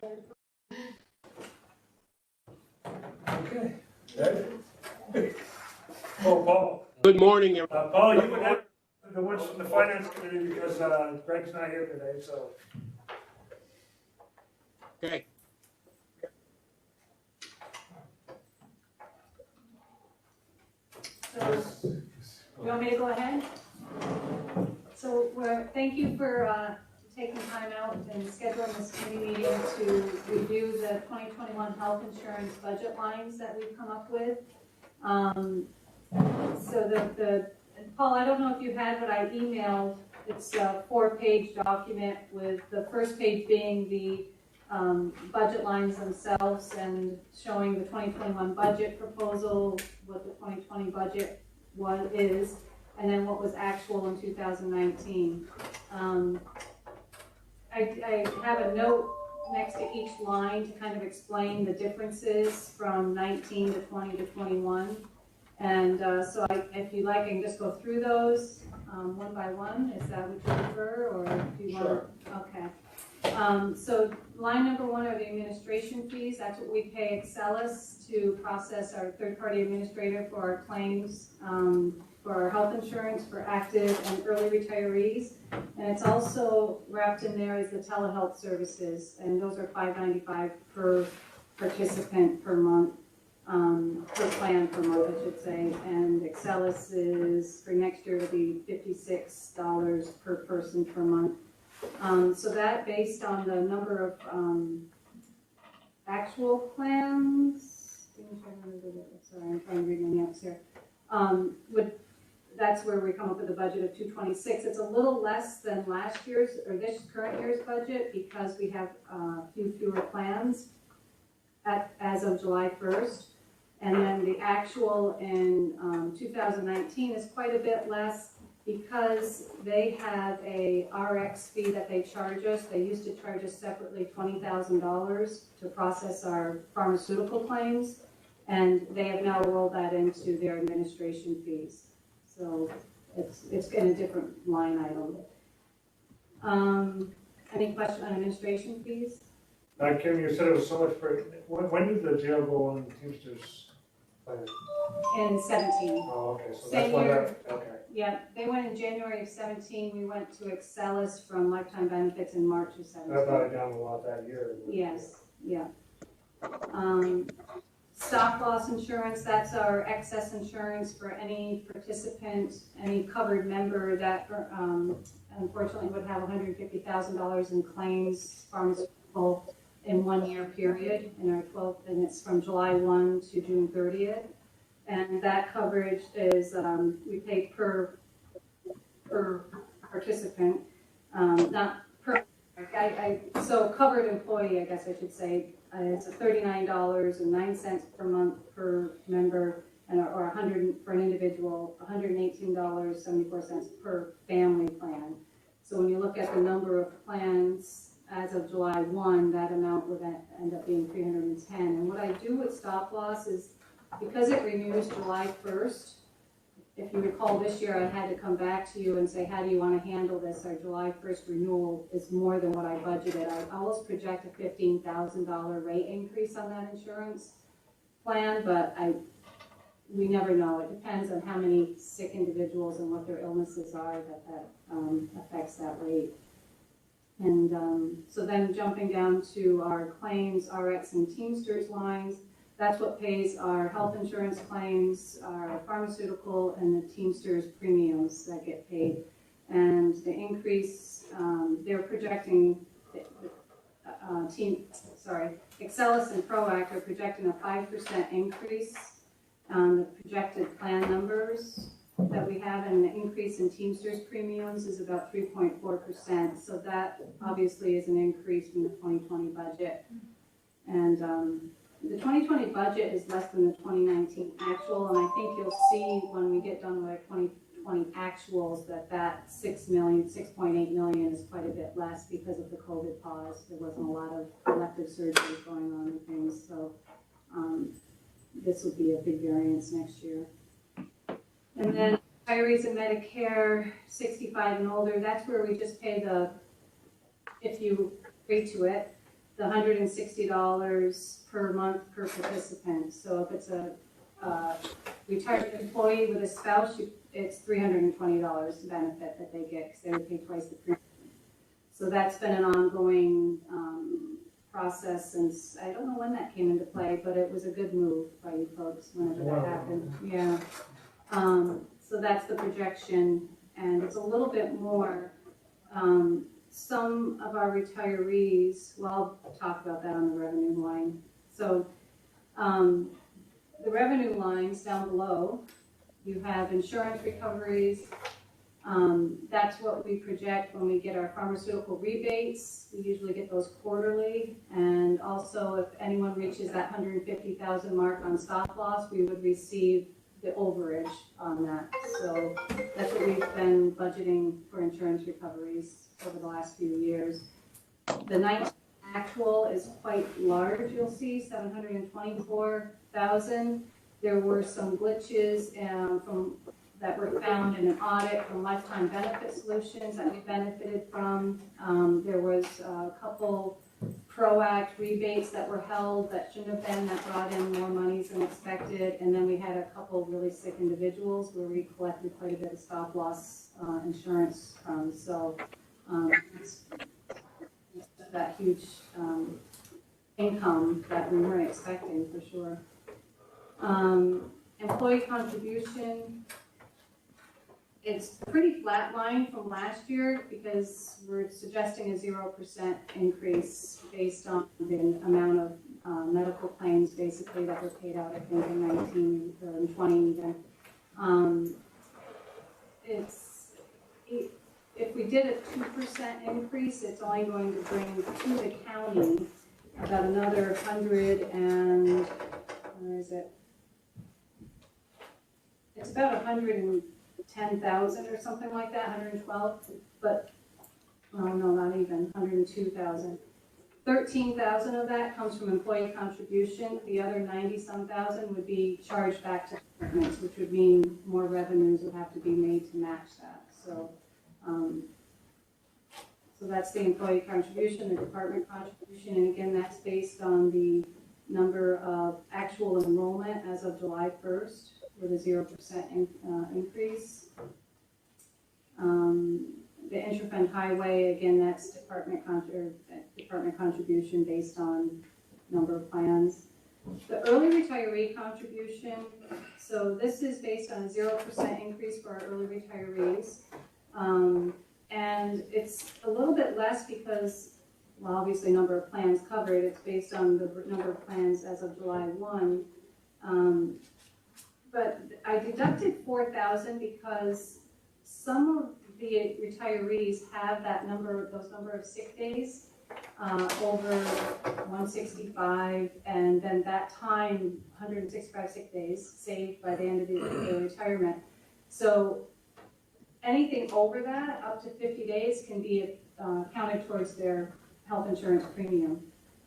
Okay. Ed? Oh, Paul. Good morning, everyone. Paul, you would have the ones from the finance committee because Greg's not here today, so. Okay. So, you want me to go ahead? So thank you for taking time out and scheduling this committee meeting to review the 2021 health insurance budget lines that we've come up with. So Paul, I don't know if you had what I emailed. It's a 4-page document with the first page being the budget lines themselves and showing the 2021 budget proposal, what the 2020 budget is, and then what was actual in 2019. I have a note next to each line to kind of explain the differences from 19 to 20 to 21. And so if you like, I can just go through those one by one. Is that what you prefer, or do you want? Sure. Okay. So line number 1 are the administration fees. That's what we pay Excelis to process our third-party administrator for our claims for our health insurance for active and early retirees. And it's also wrapped in there as the telehealth services, and those are $5.95 per participant per month. Per plan per month, I should say, and Excelis is, for next year, it'll be $56 per person per month. So that based on the number of actual plans, sorry, I'm trying to read my notes here. That's where we come up with a budget of $226. It's a little less than last year's or this current year's budget because we have a few fewer plans as of July 1st. And then the actual in 2019 is quite a bit less because they have a RX fee that they charge us. They used to charge us separately $20,000 to process our pharmaceutical claims, and they have now rolled that into their administration fees. So it's in a different line item. Any question on administration fees? Kim, you said it was so much for, when did the jail go on Teamsters plan? In 17. Oh, okay, so Same that's why year. that, okay. Yeah, they went in January of 17. We went to Excelis from Lifetime Benefits in March of 17. That brought it down a lot that year. Yes, yeah. Stop loss insurance, that's our excess insurance for any participant, any covered member that unfortunately would have $150,000 in claims, pharmaceutical, in 1 year period, in our 12, and it's from July 1 to June 30th. And that coverage is, we pay per participant, not per, so covered employee, I guess I should say, it's $39.09 per month per member, or 100 for an individual, $118.74 per family plan. So when you look at the number of plans as of July 1, that amount would end up being 310. And what I do with stop loss is, because it renews July 1st, if you recall this year, I had to come back to you and say, how do you want to handle this? Our July 1st renewal is more than what I budgeted. I always project a $15,000 rate increase on that insurance plan, but we never know. It depends on how many sick individuals and what their illnesses are that affects that rate. And so then jumping down to our claims, RX and Teamsters lines, that's what pays our health insurance claims, our pharmaceutical, and the Teamsters premiums that get paid. And the increase, they're projecting, Excelis and ProAct are projecting a 5% increase on the projected plan numbers that we have, and the increase in Teamsters premiums is about 3.4%. So that obviously is an increase from the 2020 budget. And the 2020 budget is less than the 2019 actual, and I think you'll see when we get done with our 2020 actuals that $6.8 million is quite a bit less because of the COVID pause. There wasn't a lot of elective surgeries going on and things, so this will be a big variance next year. And then retirees and Medicare, 65 and older, that's where we just pay if you agree to it, the $160 per month per participant. So if it's a retired employee with a spouse, it's $320 benefit that they get because they would pay twice the premium. So that's been an ongoing process since, I don't know when that came into play, but it was a good move by you folks whenever that happened. Yeah. So that's the projection, and it's a little bit more. Some of our retirees, well, I'll talk about that on the revenue line. So the revenue lines down below, you have insurance recoveries. That's what we project when we get our pharmaceutical rebates. We usually get those quarterly. And also if anyone reaches that 150,000 mark on stop loss, we would receive the overage on that. So that's what we've been budgeting for insurance recoveries over the last few years. The 19 actual is quite large, you'll see, 724,000. There were some glitches that were found in an audit from Lifetime Benefit Solutions that we benefited from. There was a couple ProAct rebates that were held that shouldn't have been, that brought in more monies than expected. And then we had a couple of really sick individuals where we collected quite a bit of stop loss insurance from. So it's that huge income that we weren't expecting for sure. Employee contribution, it's pretty flat line from last year because we're suggesting a 0% increase based on the amount of medical claims basically that were paid out, I think, in 19 or in 20 even. If we did a 2% increase, it's only going to bring to the county about another 100 and, where is it? It's about 110,000 or something like that, 112, but, oh no, not even, 102,000. 13,000 of that comes from employee contribution. The other 90-some thousand would be charged back to departments, which would mean more revenues would have to be made to match that. So, so that's the employee contribution, the department contribution, and again, that's based on the number of actual enrollment as of July 1st with a 0% increase. The intrafund highway, again, that's department contribution based on number of plans. The early retiree contribution, so this is based on a 0% increase for our early retirees. And it's a little bit less because, well, obviously number of plans covered, it's based on the number of plans as of July 1. But I deducted 4,000 because some of the retirees have those number of sick days over 165, and then that time, 165 sick days saved by the end of the retirement. So anything over that, up to 50 days, can be counted towards their health insurance premium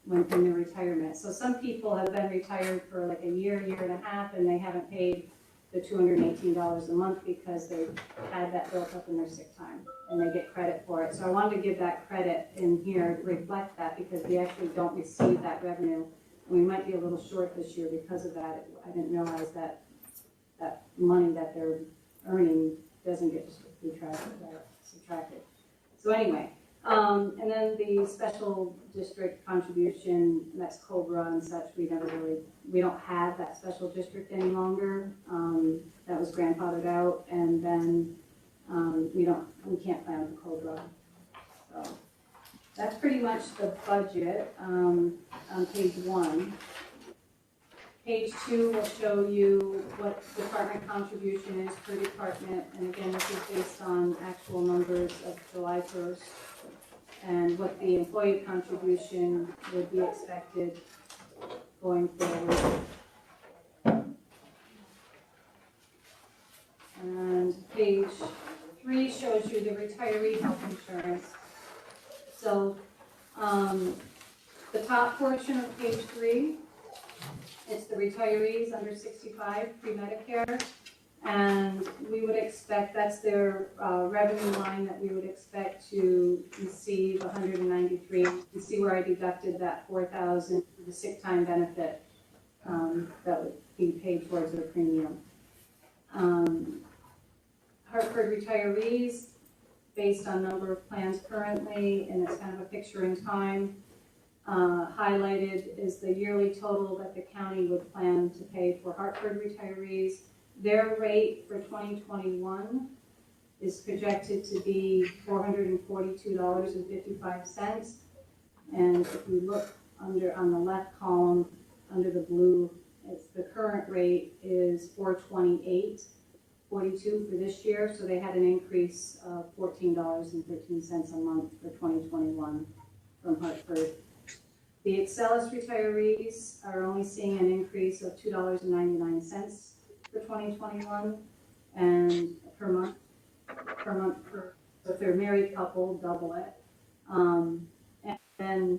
when in their retirement. So some people have been retired for like a year and a half, and they haven't paid the $218 a month because they've had that built up in their sick time, and they get credit for it. So I wanted to give that credit in here to reflect that because we actually don't receive that revenue. And we might be a little short this year because of that. I didn't realize that that money that they're earning doesn't get subtracted. So anyway, and then the special district contribution, that's COBRA and such, we don't have that special district any longer. That was grandfathered out, and then we can't plan for COBRA. So that's pretty much the budget on page 1. Page 2 will show you what department contribution is per department, and again, this is based on actual numbers of July 1st, and what the employee contribution would be expected going forward. And page 3 shows you the retiree health insurance. So the top portion of page 3, it's the retirees under 65 pre-Medicare, And we would expect, that's their revenue line that we would expect to receive 193. You see where I deducted that 4,000 for the sick time benefit that would be paid towards their premium. Hartford retirees, based on number of plans currently, and it's kind of a picture in time. Highlighted is the yearly total that the county would plan to pay for Hartford retirees. Their rate for 2021 is projected to be $442.55. And if you look on the left column, under the blue, the current rate is $428.42 for this year. So they had an increase of $14.13 a month for 2021 from Hartford. The Excellus retirees are only seeing an increase of $2.99 for 2021, and per month, so if they're a married couple, double it. And then,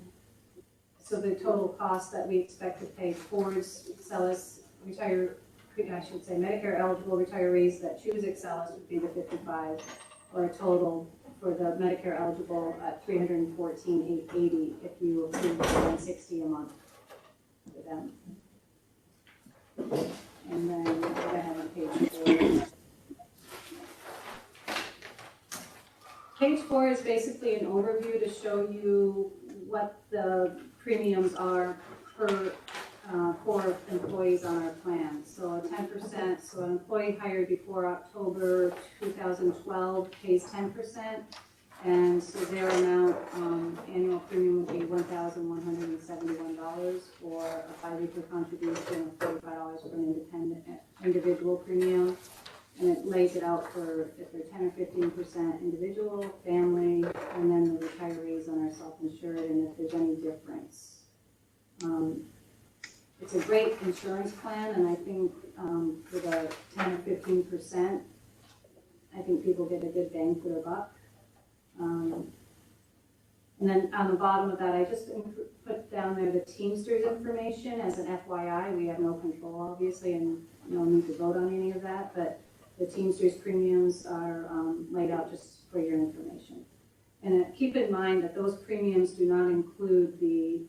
so the total cost that we expect to pay towards Excellus Medicare eligible retirees that choose Excellus would be the $55, or a total for the Medicare eligible at $314,880 if you approve the $160 a month for them. And then I have on page 4. Page 4 is basically an overview to show you what the premiums are per for employees on our plan. So 10%, so an employee hired before October 2012 pays 10%, and so their amount, annual premium would be $1,171, or a bi-weekly contribution of $45 for an individual premium. And it lays it out for if they're 10 or 15% individual, family, and then the retirees on our self-insured, and if there's any difference. It's a great insurance plan, and I think for the 10 or 15%, I think people get a good bang for their buck. And then on the bottom of that, I just put down there the Teamsters information as an FYI. We have no control, obviously, and no need to vote on any of that, but the Teamsters premiums are laid out just for your information. And keep in mind that those premiums do not include the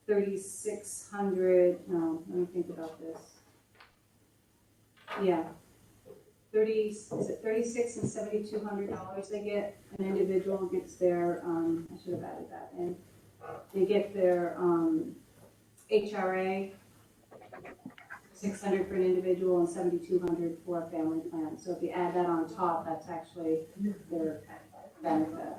3,600, no, let me think about this. Yeah, is it $36 and $7,200 they get? An individual gets their, I should have added that in. They get their HRA, $600 for an individual and $7,200 for a family plan. So if you add that on top, that's actually their benefit.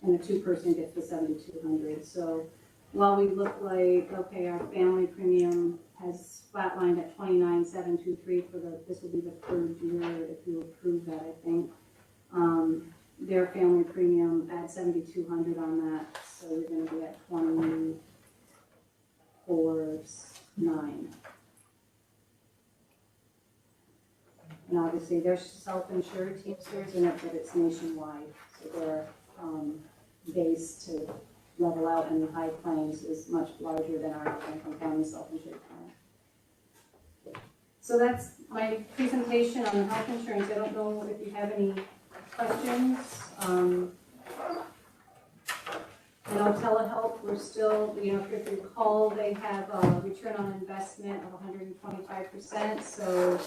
And a two-person gets the $7,200. So while we look like, okay, our family premium has flatlined at $29,723 for this will be the third year if you approve that, I think. Their family premium adds $7,200 on that, so you're going to be at $24,900. And obviously they're self-insured Teamsters, but it's nationwide, so their base to level out any high claims is much larger than our Franklin County self-insured plan. So that's my presentation on health insurance. I don't know if you have any questions. And on telehealth, we're still, if you recall, they have a return on investment of 125%. So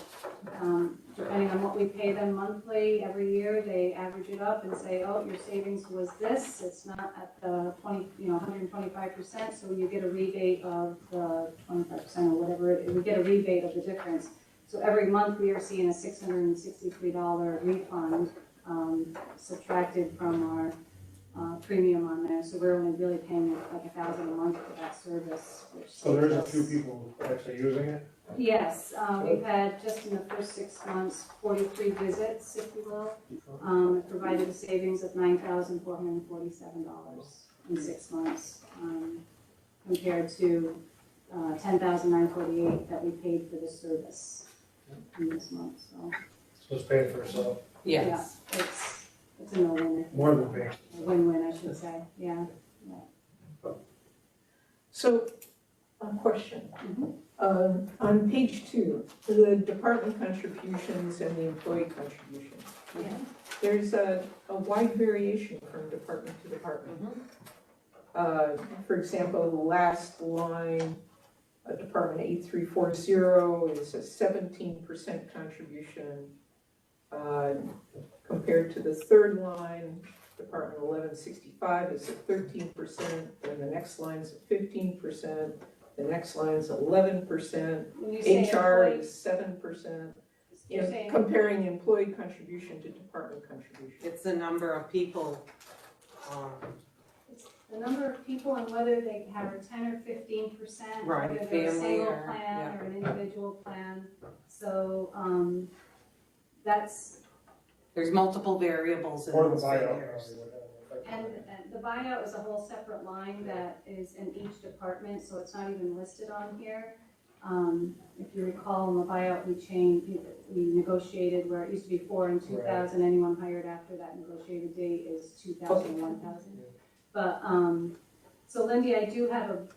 depending on what we pay them monthly, every year, they average it up and say, oh, your savings was this. It's not at the 125%. So you get a rebate of the 25% or whatever. We get a rebate of the difference. So every month we are seeing a $663 refund subtracted from our premium on there, so we're only really paying like $1,000 a month for that service. So there's a few people actually using it? Yes, we've had just in the first 6 months, 43 visits, if you will. It provided a savings of $9,447 in 6 months, compared to $10,948 that we paid for the service in this month. So it's paying for itself. Yes. Yeah, it's a no-winner. More than paying. A win-win, I should say, yeah. So A question. Mhm. On page 2, the department contributions and the employee contributions. Yeah. There's a wide variation from department to department. For example, the last line, Department 8340 is a 17% contribution, compared to the third line, Department 1165 is at 13%, then the next line's at 15%, the next line's 11%, When you say HR employee, is 7%. you're saying, Comparing employee contribution to department contribution. It's the number of people, the number of people and whether they have a 10 or 15%, Right, whether they're a family single or- plan yeah. or an individual plan. So, that's, there's multiple variables in Or the those buyout. figures. and the buyout is a whole separate line that is in each department, so it's not even listed on here. If you recall, in the buyout, we negotiated where it used to be 4 and 2,000, anyone hired after that negotiated date is 2,000, 1,000. But, so Lindy, I do have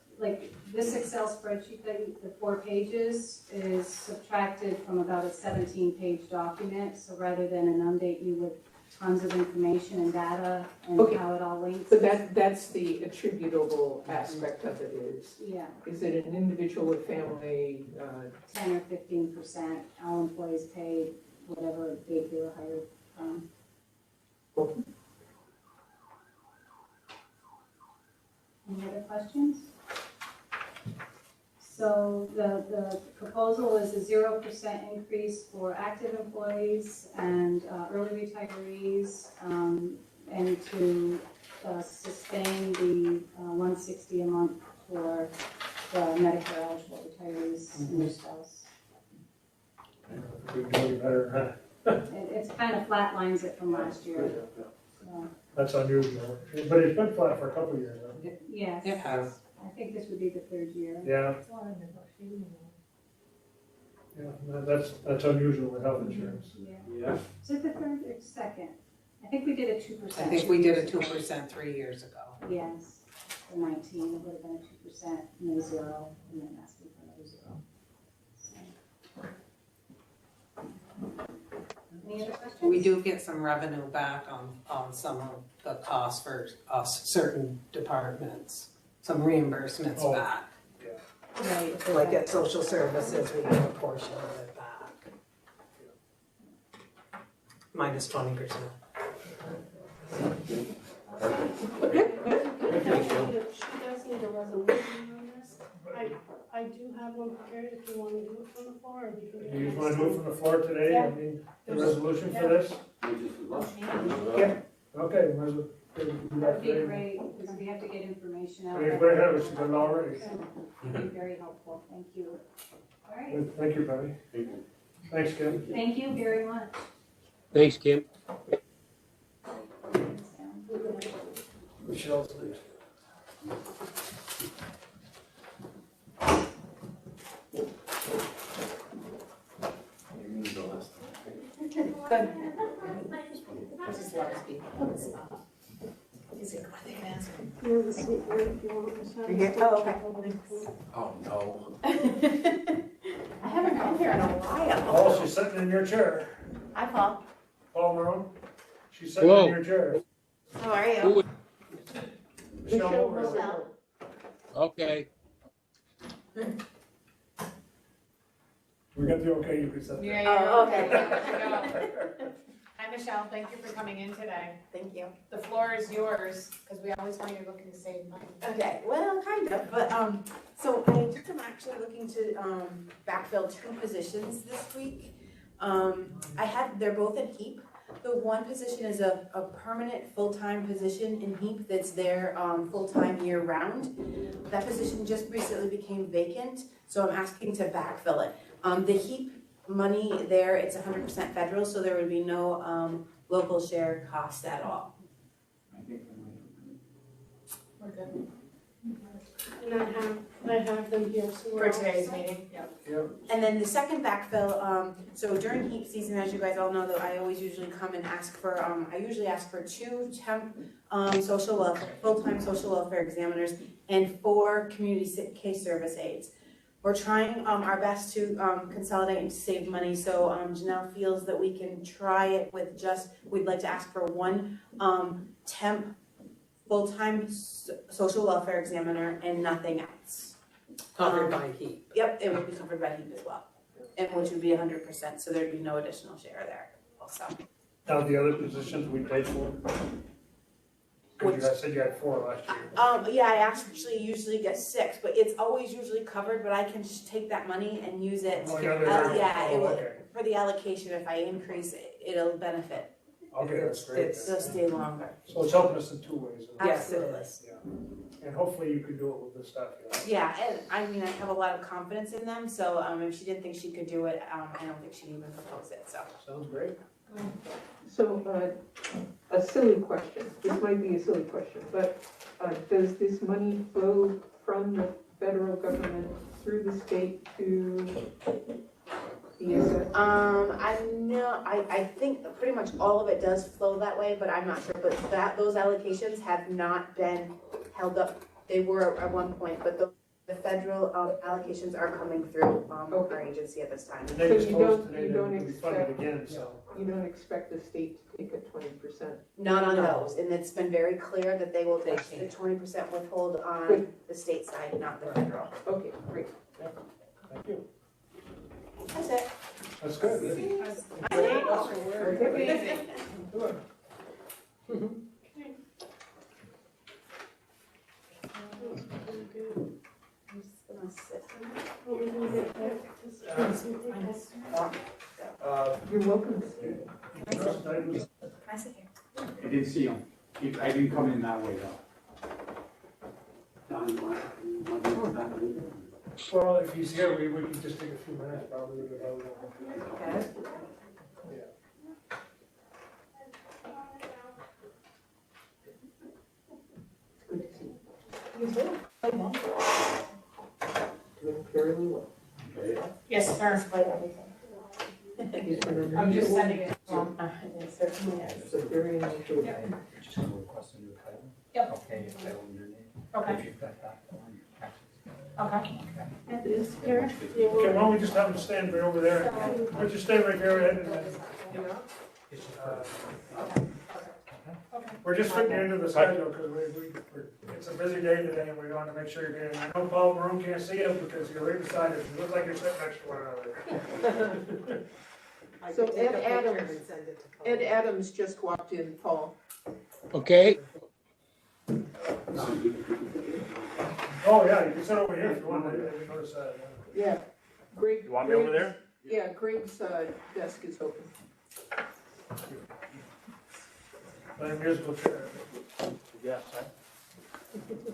this Excel spreadsheet that the 4 pages is subtracted from about a 17-page document. So rather than inundate you with tons of information and data and Okay. how it all links. So that's the attributable aspect of it Yeah, is it an individual or family? 10 or 15%, all employees paid whatever date they were hired from. Any other questions? So the proposal is a 0% increase for active employees and early retirees, and to sustain the $160 a month for the Medicare eligible retirees and their spouse. We're doing better, It's kind of flatlines it from last year, so, that's unusual, but it's been flat for a couple of years, huh? yes. It has. I think this would be the 3rd year. Yeah, that's unusual with health insurance. Yeah. Is it the 3rd or 2nd? I think we did a 2%. I think we did a 2% 3 years ago. Yes, for 19, it would have been a 2%, and then 0, and then asking for another 0. So. Any other questions? We do get some revenue back on some of the costs for us, certain departments, some reimbursements Oh. back. Right. Like at social services, we get a portion of it back. Minus 20%. She does need a resolution on this. I do have one prepared if you want to do it from the floor, or you can. You just wanna do it from the floor today, I mean, the resolution for this? Okay, That'd be great, because we have to get information out. I mean, go ahead, we should do it already. It'd be very helpful, thank you. All right, Thank you, Penny. Thanks, Kim. thank you very much. Thanks, Kim. Michelle's next. You have a seat there if you want to sign. Oh, okay. Oh, no. I haven't been here in a while. Oh, she's sitting in your chair. Hi, Paul. Paul Maroon, she's sitting in Hello. your chair. How are you? Who- Michelle, over there. Michelle. Okay. We got the okay, you can sit there. Oh, okay. Hi, Michelle, thank you for coming in today. Thank you. The floor is yours, because we always know you're looking to save money. Okay, well, kind of, but, so I just am actually looking to, backfill 2 positions this week. They're both in HEAP. The one position is a permanent, full-time position in HEAP that's there, full-time year-round. That position just recently became vacant, so I'm asking to backfill it. The HEAP money there, it's 100% federal, so there would be no, local share cost at all. We're good. And I have them here, so we're For all today's set. meeting, yep. And then the second backfill, so during heat season, as you guys all know, that I always usually come and ask for, I usually ask for 2 temp full-time social welfare examiners, and 4 community case service aides. We're trying our best to consolidate and save money, so Janelle feels that we can try it with we'd like to ask for 1 temp full-time social welfare examiner and nothing else. Covered by heat. Yep, it would be covered by HEAP as well, and which would be 100%, so there'd be no additional share there also. Now, the other positions we paid for? Because you guys said you had 4 last year. Yeah, I actually usually get 6, but it's always usually covered, but I can just take that money and use it. Oh, yeah, they're- Yeah, it will, okay. for the allocation, if I increase it, it'll benefit, Okay, that's great. it'll stay longer. So it's helping us in 2 ways. Yes, it Absolutely. is. Yeah. And hopefully you could do it with this stuff, Yeah, and I mean, I have a lot of confidence in them, so if she didn't think she could do it, I don't think she'd even propose it, so. Sounds great. So, a silly question, this might be a silly question, but does this money flow from the federal government through the state to ESF? I think that pretty much all of it does flow that way, but I'm not sure, but those allocations have not been held up. They were at one point, but the federal allocations are coming through our agency at this time. And they So just you told us don't- today you that don't it could be funded expect- again, so. You don't expect the state to take a 20%? Not on those, and it's been very clear that they will They take the can't. 20% withhold on Good. the state side, not the federal. Okay, great. Thank you. That's it. That's good. Okay. Good. I'm just gonna sit. What we gonna get back to? You're welcome. Can I sit here? I didn't see him. I didn't come in that way though. Well, if he's here, we can just take a few minutes, probably. Okay. Good to see you. Doing fairly well. Yes, sir. I'm just sending it to him. It certainly is. It's a very unusual. Just gonna request a new title? Yep. Okay, your title and your name. Okay. If you've got that on your taxes. Okay. It is here. Okay, why don't we just have him stand right over there? Why don't you stay right there, Ed, and then, It's just we're just fitting you into the schedule, because it's a busy day today, and we want to make sure you're getting, I know Paul Maroon can't see you because you're right beside us, you look like you're sitting next to one another. So Ed Adams just walked in, Paul. Okay, Oh, yeah, you can sit over here if you want, I didn't notice that. Yeah. Greg. You want me over there? Yeah, Greg's desk is open. Play a musical chair. Yes,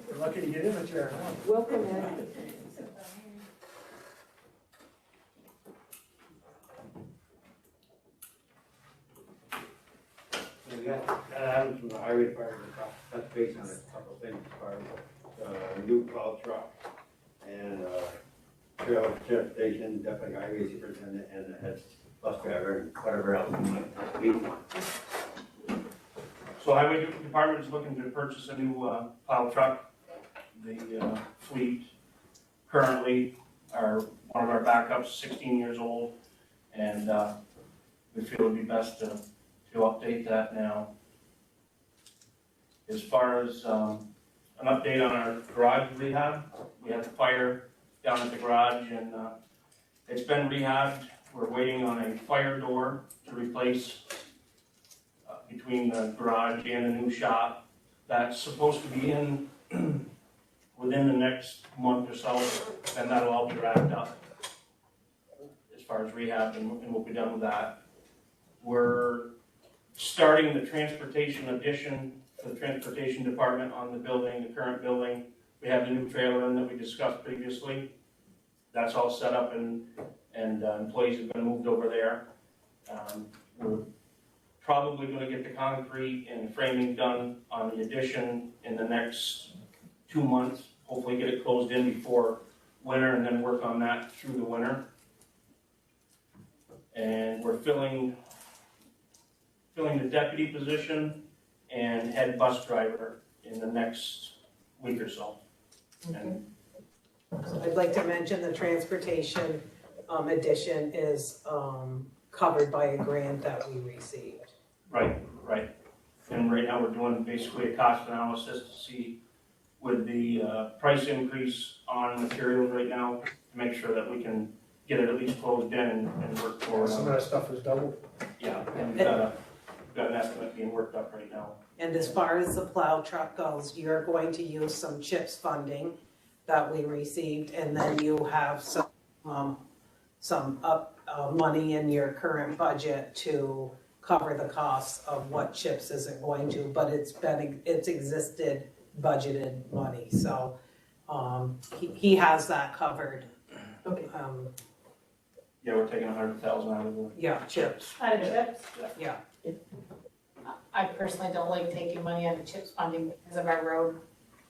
You're lucky to get in the chair now. Welcome, Ed. We got Adams from the highway department, touch base on a couple of things as far as, new plow truck and, trail sheriff station, deputy highway superintendent, and the head bus driver, and whatever else we might need. So highway department is looking to purchase a new plow truck. The fleet currently one of our backups, 16 years old, and we feel it'd be best to update that now. As far as an update on our garage rehab, we had the fire down at the garage, and it's been rehabbed. We're waiting on a fire door to replace between the garage and the new shop. That's supposed to be in within the next month or so, and that'll all be wrapped up as far as rehab, and we'll be done with that. We're starting the transportation addition for the transportation department on the building, the current building. We have the new trailer in that we discussed previously. That's all set up, and employees have been moved over there. We're probably gonna get the concrete and framing done on the addition in the next 2 months. Hopefully get it closed in before winter, and then work on that through the winter. And we're filling the deputy position. and head bus driver in the next week or so. And So I'd like to mention the transportation addition is covered by a grant that we received. Right. And right now, we're doing basically a cost analysis to see with the price increase on materials right now, to make sure that we can get it at least closed in and work forward. Some of that stuff is double. Yeah, and we've got an estimate being worked up right now. And as far as the plow truck goes, you're going to use some CHIPS funding that we received, and then you have some money in your current budget to cover the costs of what CHIPS isn't going to, but it's existed budgeted money, so he has that covered. Okay. Yeah, we're taking 100,000 out of the. Yeah, CHIPS, Out of chips? yeah. I personally don't like taking money out of CHIPS funding because of our road,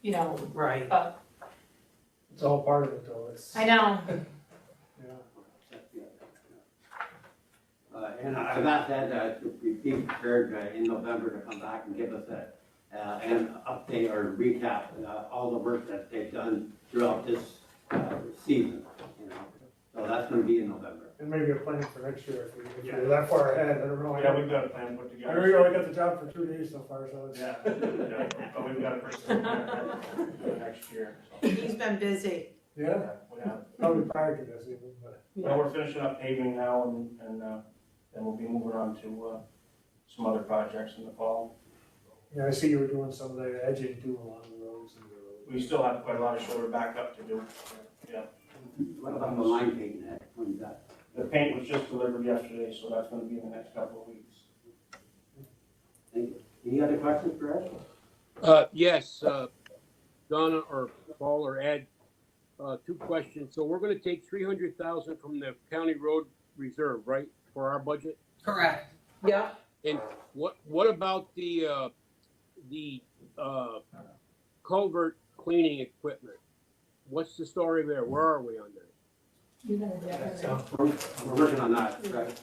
you know, Right. but It's all part of it though, it's. I know. Yeah. And I've asked Ed to be prepared in November to come back and give us an update or recap all the work that they've done throughout this season, you know. So that's gonna be in November. And maybe a plan for next year, if you're that far ahead, I don't know. Yeah, we've got a plan put I together. know you only got the job for 2 days so far, so it's. Yeah, but we've got a pretty good plan for next year. So, He's been busy. Yeah, we have. probably prior to this even, but. Well, we're finishing up paving now and then we'll be moving on to some other projects in the fall. Yeah, I see you were doing some of the edging too along the roads and the roads. We still have quite a lot of shoulder backup to do. Yeah. What about the line painting that, when's that? The paint was just delivered yesterday, so that's gonna be in the next couple of weeks. Thank you. Any other questions for Ed? Yes, Donna or Paul or Ed, 2 questions. So we're gonna take 300,000 from the county road reserve, right, for our budget? Correct. Yeah. And what about the culvert cleaning equipment? What's the story there? Where are we on that? So we're working on that, right?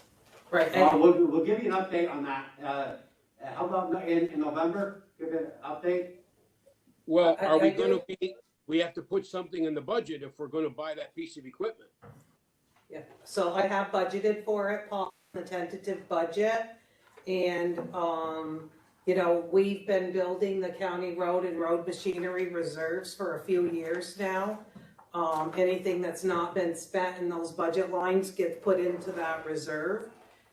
Right, and We'll give you an update on that. How about in November, give an update? Well, are we I gonna we have to put something in the budget if we're gonna buy that piece of equipment. yeah, so I have budgeted for it, Paul, the tentative budget. And, you know, we've been building the county road and road machinery reserves for a few years now. Anything that's not been spent in those budget lines gets put into that reserve.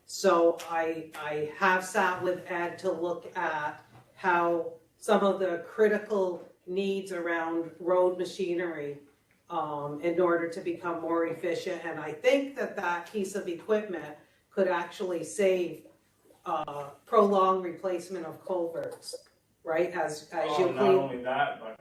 So I have sat with Ed to look at how some of the critical needs around road machinery in order to become more efficient. And I think that piece of equipment could actually save prolonged replacement of culverts, right? As you Not clean. only that, but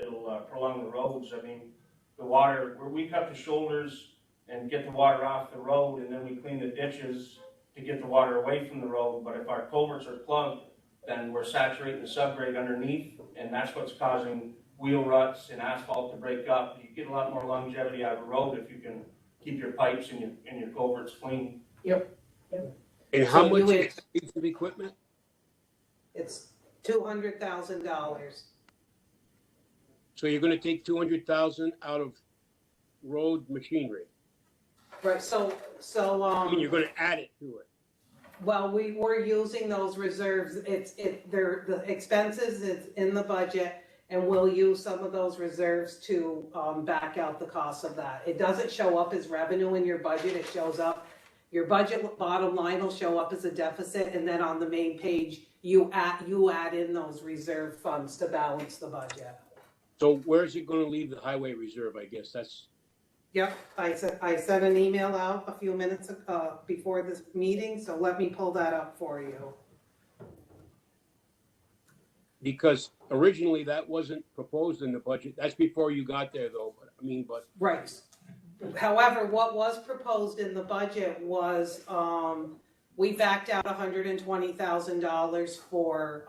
it'll prolong the roads. I mean, the water, where we cut the shoulders and get the water off the road, and then we clean the ditches to get the water away from the road. But if our culverts are plugged, then we're saturating the subgrade underneath, and that's what's causing wheel ruts and asphalt to break up. You get a lot more longevity out of a road if you can keep your pipes and your culverts clean. And how So much you would- is that piece of equipment? It's $200,000. So you're gonna take 200,000 out of road machinery. Right, so, I mean, you're gonna add it to it. well, we were using those reserves, they're, the expenses is in the budget, and we'll use some of those reserves to, back out the cost of that. It doesn't show up as revenue in your budget, it shows up, your budget bottom line will show up as a deficit, and then on the main page, you add in those reserve funds to balance the budget. So where's it gonna leave the highway reserve, I guess? That's, Yep, I sent an email out a few minutes before this meeting, so let me pull that up for you. because originally that wasn't proposed in the budget. That's before you got there though, but Right. However, what was proposed in the budget was, we backed out $120,000 for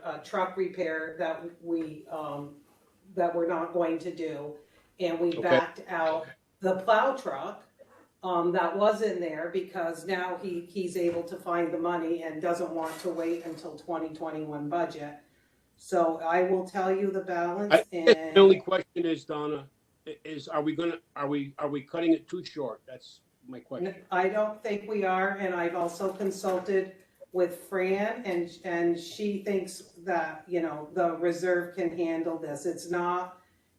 a truck repair that we're not going to do. And we Okay. backed out the plow truck, that was in there because now he's able to find the money and doesn't want to wait until 2021 budget. So I will tell you the balance The only question is, Donna, are we cutting it too short? That's my question. I don't think we are, and I've also consulted with Fran, and she thinks that, you know, the reserve can handle this.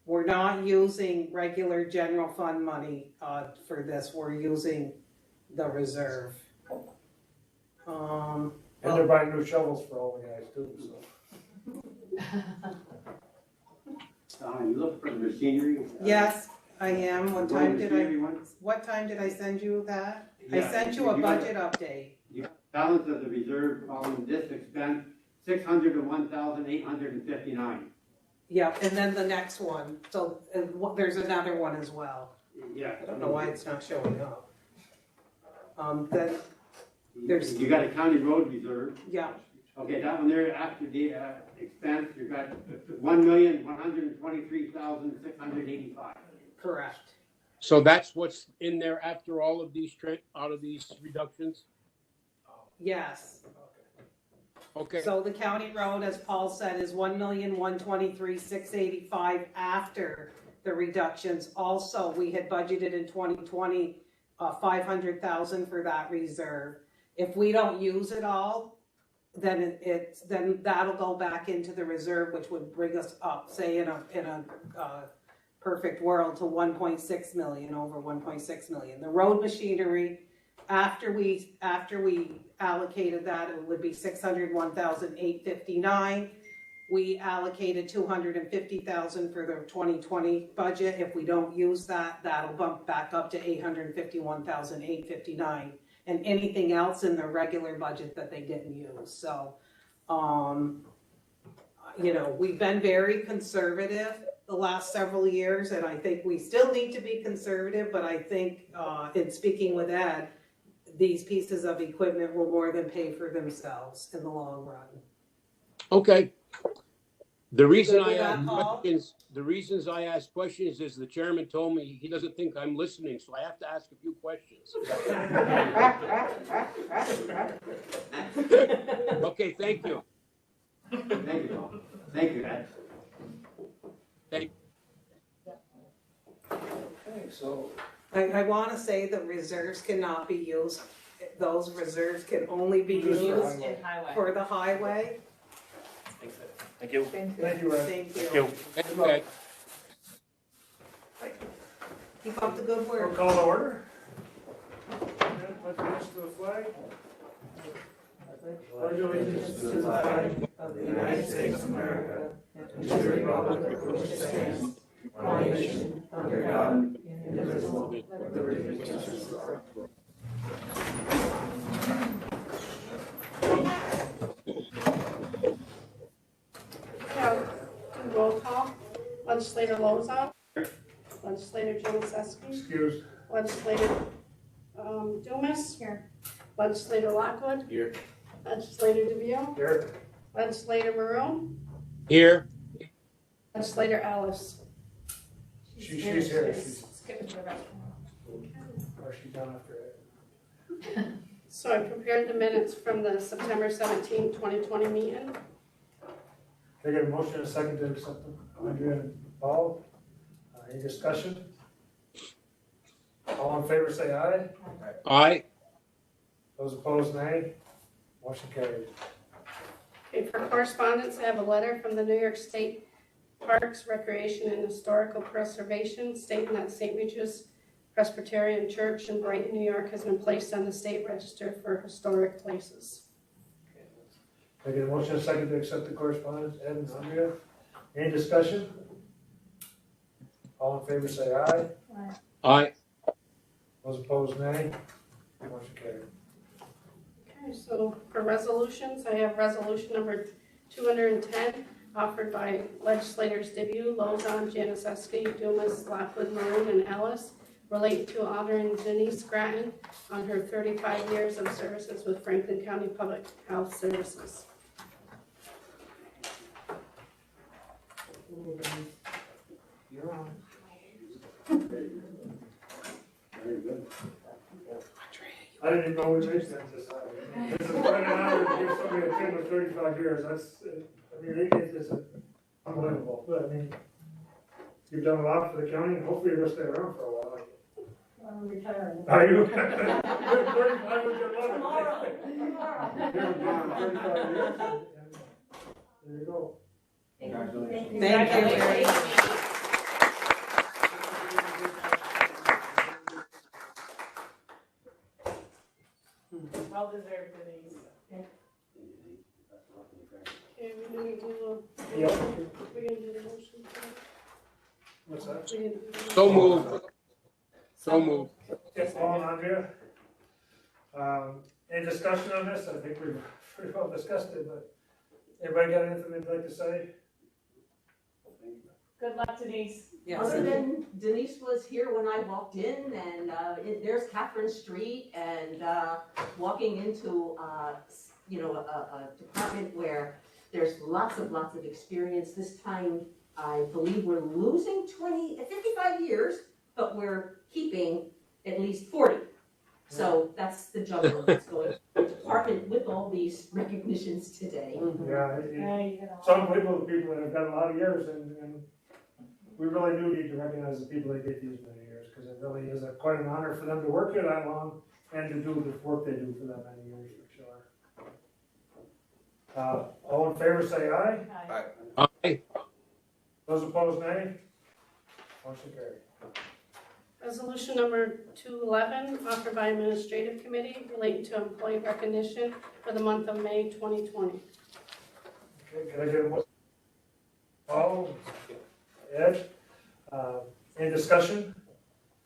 We're not using regular general fund money, for this, we're using the reserve. And they're buying new shovels for all the guys too, so. You look for the machinery? Yes, I am, what The time did machinery one? what time did I send you that? I Yeah, sent you a you got budget update. Balance of the reserve following this expense, $601,859. Yeah, and then the next one, so, there's another one as well. Yeah. I don't know why it's not showing up. Then, there's- You got a county road reserve. yeah, Okay, that one there, after the expense, you got $1,123,685. correct. So that's what's in there after all of these out of these reductions? Yes. Okay, So the county road, as Paul said, is 1,123,685 after the reductions. Also, we had budgeted in 2020, 500,000 for that reserve. If we don't use it all, then then that'll go back into the reserve, which would bring us up, say in a perfect world, to 1.6 million, over 1.6 million. The road machinery, after we allocated that, it would be 601,859. We allocated 250,000 for the 2020 budget. If we don't use that, that'll bump back up to 851,859. And anything else in the regular budget that they didn't use. So, you know, we've been very conservative the last several years, and I think we still need to be conservative, but I think, in speaking with Ed, these pieces of equipment will more than pay for themselves in the long run. okay. The reason Good with I that, ask Paul? questions, the reasons I ask questions is the chairman told me he doesn't think I'm listening, so I have to ask a few questions. Okay, thank you. Thank you, Tom. Thank you, Ed. Okay, so, I wanna say the reserves cannot be used, those reserves can only be Just for used In highway. for the highway. Thank you. Thank you. thank you, Ed. Thank Thank you. you. Thank you, Ed. Keep up the good We'll work. call to order. Pledge allegiance to the flag. Pledge allegiance to the flag of the United States of America, and to the republic for which it stands, one nation, under God, indivisible, with liberty and justice for all. Now, roll call. Legislator Lozon. Legislator Janicki. Excuse. Legislator Dumas. Here. Legislator Lockwood. Here. Legislator DeVille. Here. Legislator Maroon. Here, Legislator Ellis. She's here. Skip to the rest. Or she's down after it. So I prepared the minutes from the September 17, 2020 meeting. Can I get a motion and a second to accept them? Andrea and Paul, any discussion? All in favor, say aye. aye. Those opposed, nay. Motion carried. Okay, for correspondence, I have a letter from the New York State Parks, Recreation, and Historical Preservation stating that St. Regis Presbyterian Church in Brighton, New York has been placed on the state register for historic places. Can I get a motion and a second to accept the correspondence? Ed and Andrea, any discussion? All in favor, say aye. Aye. Those opposed, nay. Motion carried. Okay, so for resolutions, I have resolution number 210, offered by legislators Debut, Lozon, Janicki, Dumas, Lockwood, Maroon, and Ellis, relating to honoring Denise Grattan on her 35 years of services with Franklin County Public Health Services. You're on. Very good. didn't even know we made census. It's quite an honor to give somebody a kid with 35 years, that's, I mean, it's unbelievable, but I mean, you've done a lot for the county, and hopefully you're gonna stay around for a while. I'm retiring. Are you? 35 was your limit. Tomorrow. You've been doing 35 years, and there you go. Congratulations. Thank you very much. Well deserved, Denise. Okay, we're gonna do Yep. we're gonna do the motion. What's that? We're gonna do the- So moved. So moved. Yes, Paul and Andrea. Any discussion on this? I think we've pretty well discussed it, but anybody got anything they'd like to say? Good luck, Denise. Yes. Other than Denise was here when I walked in, and there's Catherine Street, and walking into, a department where there's lots of experience. This time, I believe we're losing 55 years, but we're keeping at least 40. So that's the juggle that's going on in the department with all these recognitions today. Yeah, You know. it's unbelievable, the people that have done a lot of years, and we really do need to recognize the people that get these many years, because it really is quite an honor for them to work here that long and to do the work they do for that many years, for sure. All in favor, say aye. Aye. Those opposed, nay. Motion carried. Resolution number 211, offered by Administrative Committee relating to employee recognition for the month of May 2020. Okay, can I get a motion? Paul, Ed, any discussion?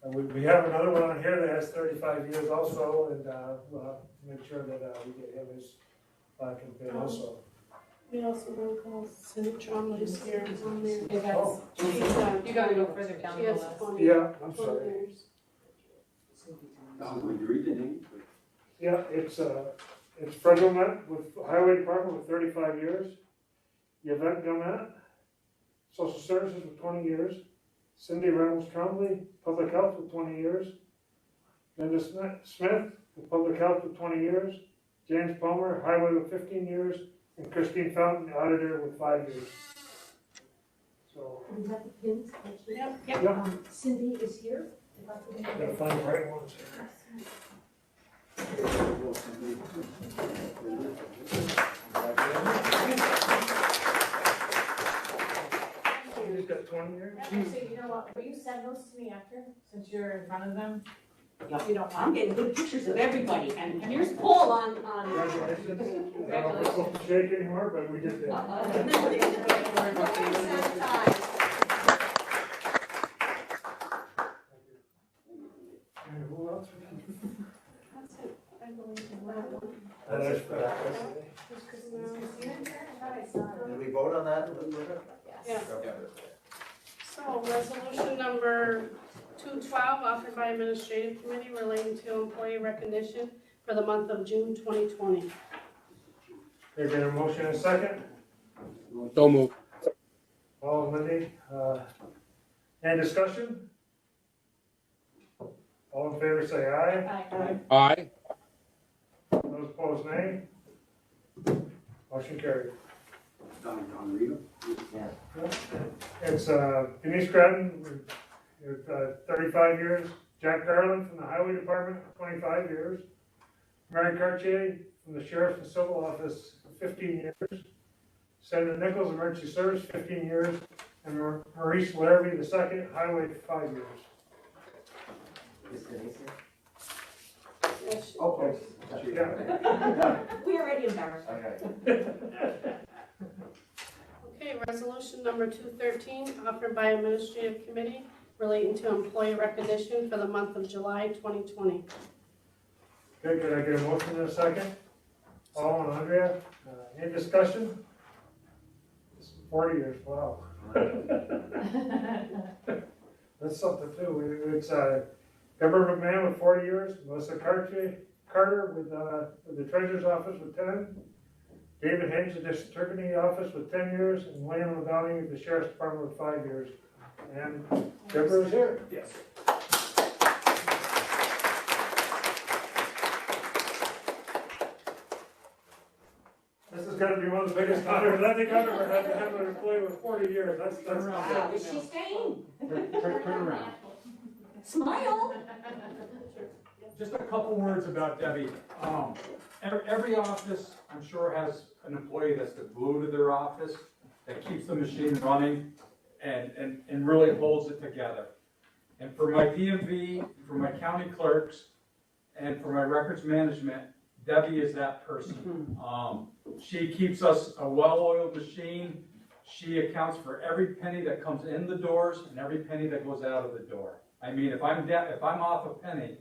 We have another one on here that has 35 years also, and we'll have to make sure that we get him his campaign also. We also want to call Cindy Trombley's here on there. You guys, Oh. you gotta go further down She the has list. 20. Yeah, I'm 20 sorry. years. Would you read the name? Yeah, it's Fred Gomet with Highway Department with 35 years. Yvette Gomet, Social Services with 20 years. Cindy Reynolds Trombley, Public Health with 20 years. Linda Smith with Public Health with 20 years. James Palmer, Highway with 15 years. And Christine Fountain, Auditor with 5 years. So, We have the pins, actually. Yep. yeah, Cindy is here. If I could have- gotta find the right ones. He's got 20 years. Actually, you know what, will you send those to me after, since you're in front of them? You know, I'm getting good pictures of everybody, and here's Paul on. Congratulations. I don't know if we're supposed to shake anymore, but we just did. And who else? That's it, I believe, in that one. That's for that. Just 'cause now- Did we vote on that? Yeah. Okay. So, resolution number 212, offered by Administrative Committee relating to employee recognition for the month of June 2020. Okay, get a motion and a second. So moved. Paul and Lindy, any discussion? All in favor say aye. Aye. Aye. Those opposed nay. Motion carried. Don Reno? It's Denise Stratton, with 35 years. Jack Garland from the Highway Department, 25 years. Mary Cartier from the Sheriff's and Civil Office, 15 years. Senator Nichols, Emergency Service, 15 years. And Maurice Larrabee II, Highway, 5 years. Yes, Okay. Yeah. We're already embarrassed. Okay, resolution number 213, offered by Administrative Committee relating to employee recognition for the month of July 2020. Okay, could I get a motion in a second? Paul and Andrea, any discussion? It's 40 years, wow. That's something too. It's Deborah McMahon with 40 years, Melissa Carter with the Treasurer's Office with 10, David Haynes, the District Attorney Office with 10 years, and William O'Donoghue with the Sheriff's Department with 5 years. And Deborah is here. Yes. gotta be one of the biggest honors I think I've ever had to have an employee with 40 years, that's. Wow, is she staying? Turn around. Smile. Just a couple words about Debbie. Every office, I'm sure, has an employee that's the glue to their office, that keeps the machine running and really holds it together. And for my DMV, for my county clerks, and for my records management, Debbie is that person. She keeps us a well-oiled machine. She accounts for every penny that comes in the doors and every penny that goes out of the door. I mean, if I'm off a penny,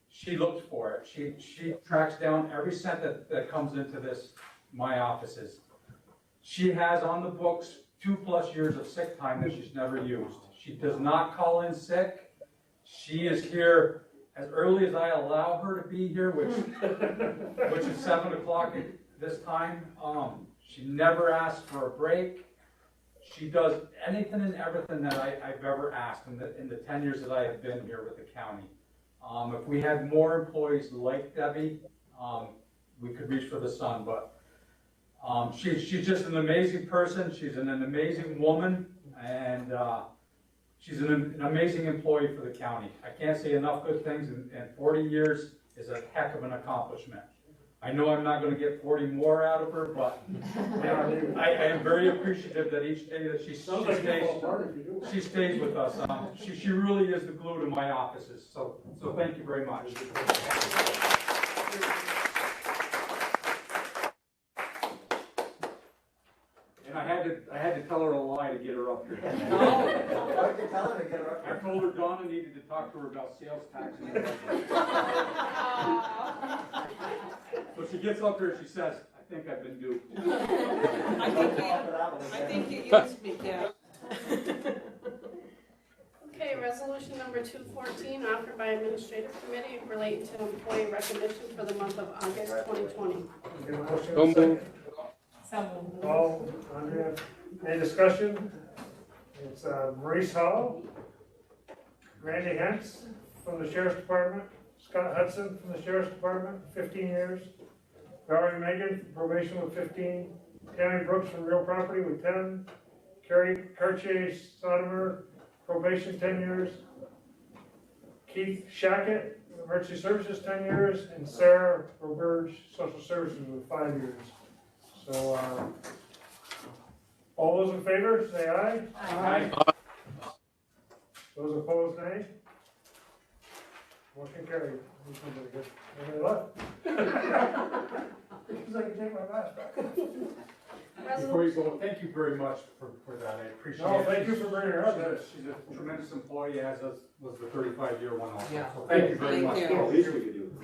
she looks for it. She tracks down every cent that comes into my offices. She has on the books 2+ years of sick time that she's never used. She does not call in sick. She is here as early as I allow her to be here, which is 7 o'clock at this time. She never asks for a break. She does anything and everything that I've ever asked in the 10 years that I have been here with the county. If we had more employees like Debbie, we could reach for the sun, but she's just an amazing person. She's an amazing woman, and she's an amazing employee for the county. I can't say enough good things, and 40 years is a heck of an accomplishment. I know I'm not going to get 40 more out of her, but I am very appreciative that each day that she stays with us. She really is the glue to my offices, so thank you very much. And I had to tell her a lie to get her up here. Why'd you tell her to get her up I told her Donna needed to talk to her about sales tax. So she gets up here, she says, I think I've been duped. I think you used me, yeah. Okay, resolution number 214, offered by Administrative Committee relating to employee recognition for the month of August 2020. Get a motion So and a second. moved. All, Andrea, any discussion? It's Maurice Hall, Randy Hentz from the Sheriff's Department, Scott Hudson from the Sheriff's Department, 15 years, Valerie Megan from probation with 15, Tammy Brooks from real property with 10, Carrie Cartier Sodomer, probation 10 years, Keith Shackett, emergency services 10 years, and Sarah Roberge, social services with 5 years. So, all those in favor, say aye. Aye. Those opposed, nay. Motion carried. Anybody left? Because I can take my mask back. Before you go, thank you very much for that. I appreciate it. No, thank you for bringing her up. She's a tremendous employee, as was the 35-year one also. Yeah. So thank you very Thank much. you. At least we could do it for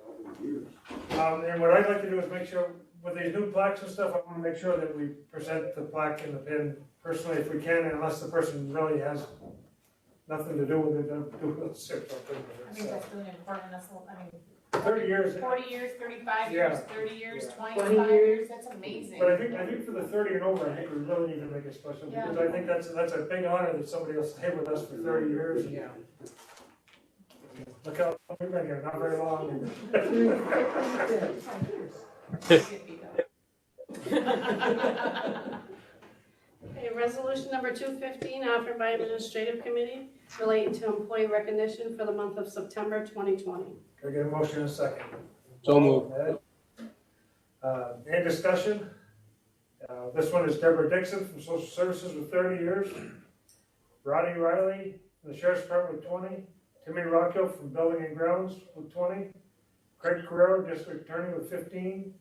all these years. And what I'd like to do is make sure, with these new plaques and stuff, I want to make sure that we present the plaque and the pin personally if we can, unless the person really has nothing to do with it, don't do it, or something. I think that's really important, that's, I mean, 30 years. 40 years, 35 Yeah. years, 30 years, Yeah. 25 20 years, that's amazing. But I think for the 30 and over, I think we really need to make it special, because I think that's a big honor that somebody will stay with us for 30 years. And Yeah. look how, we've been here, not very long. Okay, resolution number 215, offered by Administrative Committee relating to employee recognition for the month of September 2020. Can I get a motion in a second? So moved. Any discussion? This one is Deborah Dixon from Social Services with 30 years. Rodney Riley from the Sheriff's Department with 20. Timmy Rockhill from Building and Grounds with 20. Craig Carrero, District Attorney with 15.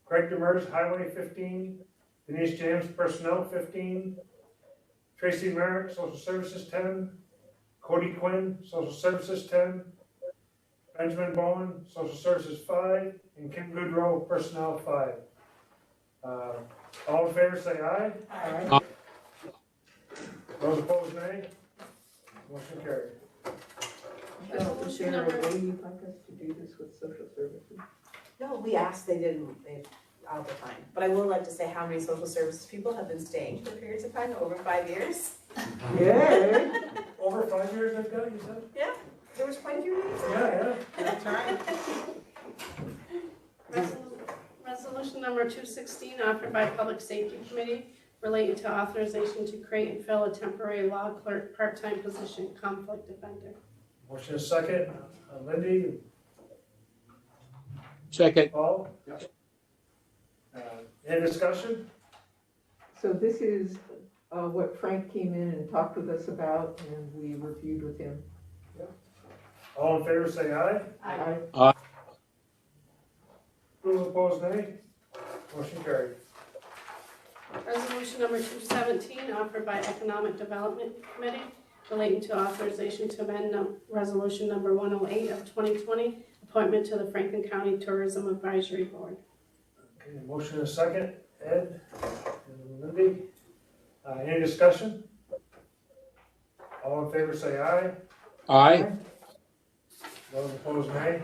Craig Demers, Highway 15. Denise James, Personnel 15. Tracy Merrick, Social Services 10. Cody Quinn, Social Services 10. Benjamin Bowen, Social Services 5. And Kim Goodrow, Personnel 5. All in favor, say aye. Aye. Those opposed, nay. Motion carried. Resolution Sharon, number, when you'd like us to do this with social services? No, we asked, they didn't, out of the time. But I would like to say how many social services people have been staying for periods of time, over 5 years. Yeah. Over 5 years, I've got, you said? Yeah, there was quite a few meetings. Yeah, yeah. That's right. resolution Resolution number 216, offered by Public Safety Committee, relating to authorization to create and fill a temporary law clerk part-time position, conflict defender. Motion is second. Lindy, Second. Paul? Any discussion? So this is what Frank came in and talked with us about, and we reviewed with him. All in favor, say aye. Aye. Those opposed, nay. Motion carried. Resolution number 217, offered by Economic Development Committee, relating to authorization to amend resolution number 108 of 2020, appointment to the Franklin County Tourism Advisory Board. Okay, motion is second. Ed and Lindy. Any discussion? All in favor, say aye. Aye. Those opposed, nay.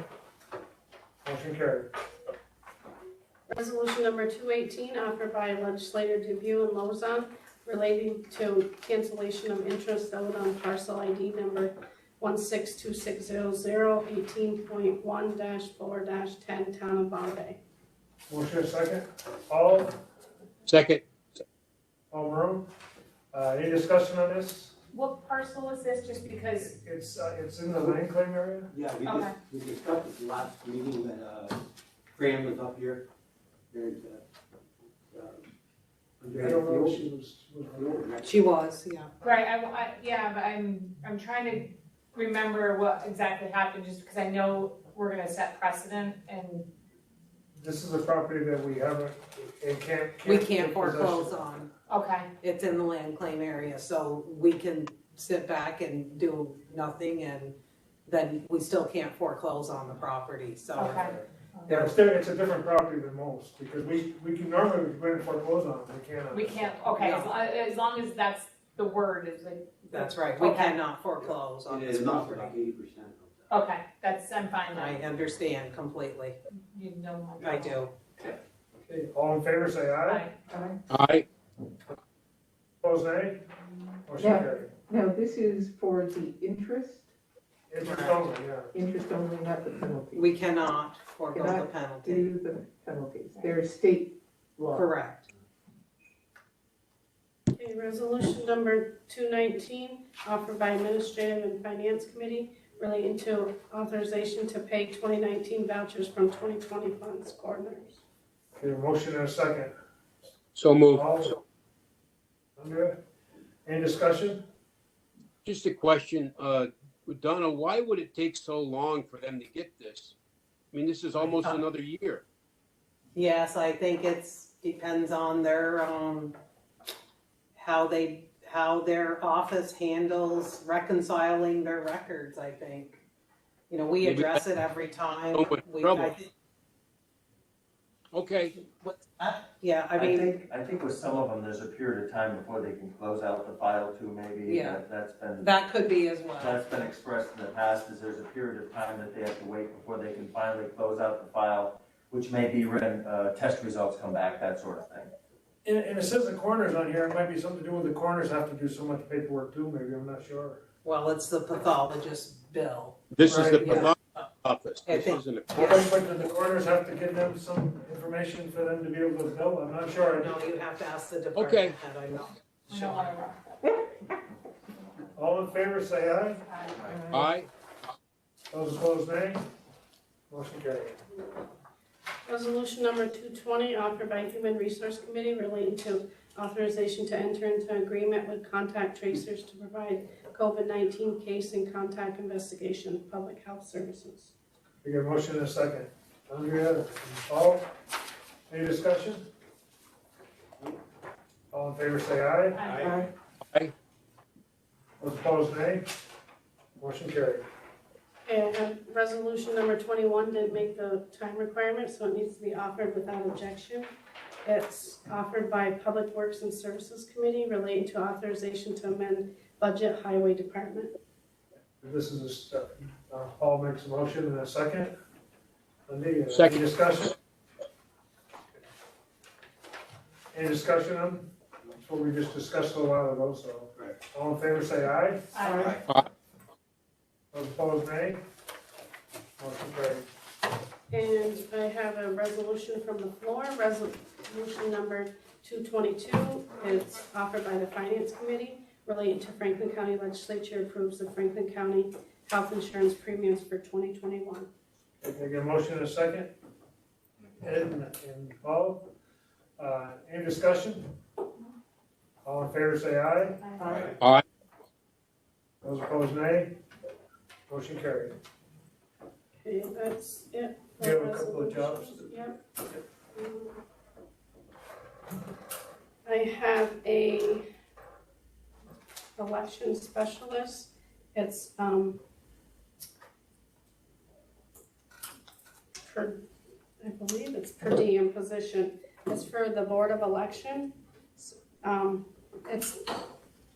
Motion carried. Resolution number 218, offered by legislator Dubuque and Lozon, relating to cancellation of interest owed on parcel ID number 1626000, 18.1-4-10, Town of Bonneville. Motion is second. Paul? Second. Paul Maroon. Any discussion on this? What parcel is this, just because? It's in the land claim area? Yeah, Okay. we discussed it last meeting when, Fran was up here. There's, I don't know if she was here. She was, yeah. Right, yeah, but I'm trying to remember what exactly happened, just because I know we're gonna set precedent and, This is a property that we haven't, it can't. We can't take foreclose possession. on. okay, It's in the land claim area, so we can sit back and do nothing, and then we still can't foreclose on the property, so. okay. Yeah, it's a different property than most, because we can normally go in and foreclose on it, we can't. We can't, okay, as long as that's the word, is like, That's right, we Okay. cannot foreclose on it this is not for like property. 80% of that. okay, I'm fine I now. understand completely, You know my. I do. Okay, all in favor, say aye. Aye. Opposed, nay. Motion Yeah. carried. Now, this is for the interest, Interest only, yeah. interest only, not the penalty. We cannot forego the Cannot penalty, Do the penalties, they're state law. correct. Okay, resolution number 219, offered by Administrative and Finance Committee, relating to authorization to pay 2019 vouchers from 2020 funds, coordinators. Okay, motion and a second. So moved. All. Andrea, any discussion? Just a question, Donna, why would it take so long for them to get this? I mean, this is almost another year. Yes, I think depends on their, how their office handles reconciling their records, I think. You know, we Maybe address it every time. Oh, with We- trouble. I think- Okay, What's that? Yeah, I I mean, think with some of them, there's a period of time before they can close out the file too, maybe. Yeah. That's that could be as well. been expressed in the past, is there's a period of time that they have to wait before they can finally close out the file, which may be when, test results come back, that sort of thing. And it says the coroners on here, it might be something to do with the coroners have to do so much paperwork too, maybe, I'm not sure. Well, it's the pathologist's bill. this is the Right, yeah. pathology office, I this think- isn't a But court. do the coroners have to give them some information for them to be able to bill? I'm not sure. No, you have to ask the Okay. department head, I know. I don't wanna All in favor, say aye. Aye. Those opposed, nay. Motion carried. Resolution number 220, offered by Human Resource Committee, relating to authorization to enter into agreement with Contact Tracers to provide COVID-19 case and contact investigation of public health services. We get a motion in a second. Andrea, and Paul, any discussion? All in favor, say aye. Aye. Those opposed, nay. Motion carried. And resolution number 21 didn't make the time requirement, so it needs to be offered without objection. It's offered by Public Works and Services Committee, relating to authorization to amend budget highway department. This is just, Paul makes a motion in a second. Lindy, Second. any discussion? Any discussion on? That's what we just discussed a little while ago, so. All in favor, say aye. Aye. Aye. Those opposed, nay. Motion carried. And I have a resolution from the floor, resolution number 222. It's offered by the Finance Committee relating to Franklin County Legislature approves the Franklin County health insurance premiums for 2021. Can I get a motion in a second? Ed and Paul, any discussion? All in favor say aye. Aye. Those opposed nay. Motion carried. Okay, that's it. You have a couple of jobs. Yep. I have a election specialist. It's, I believe it's per diem position. It's for the Board of Election. It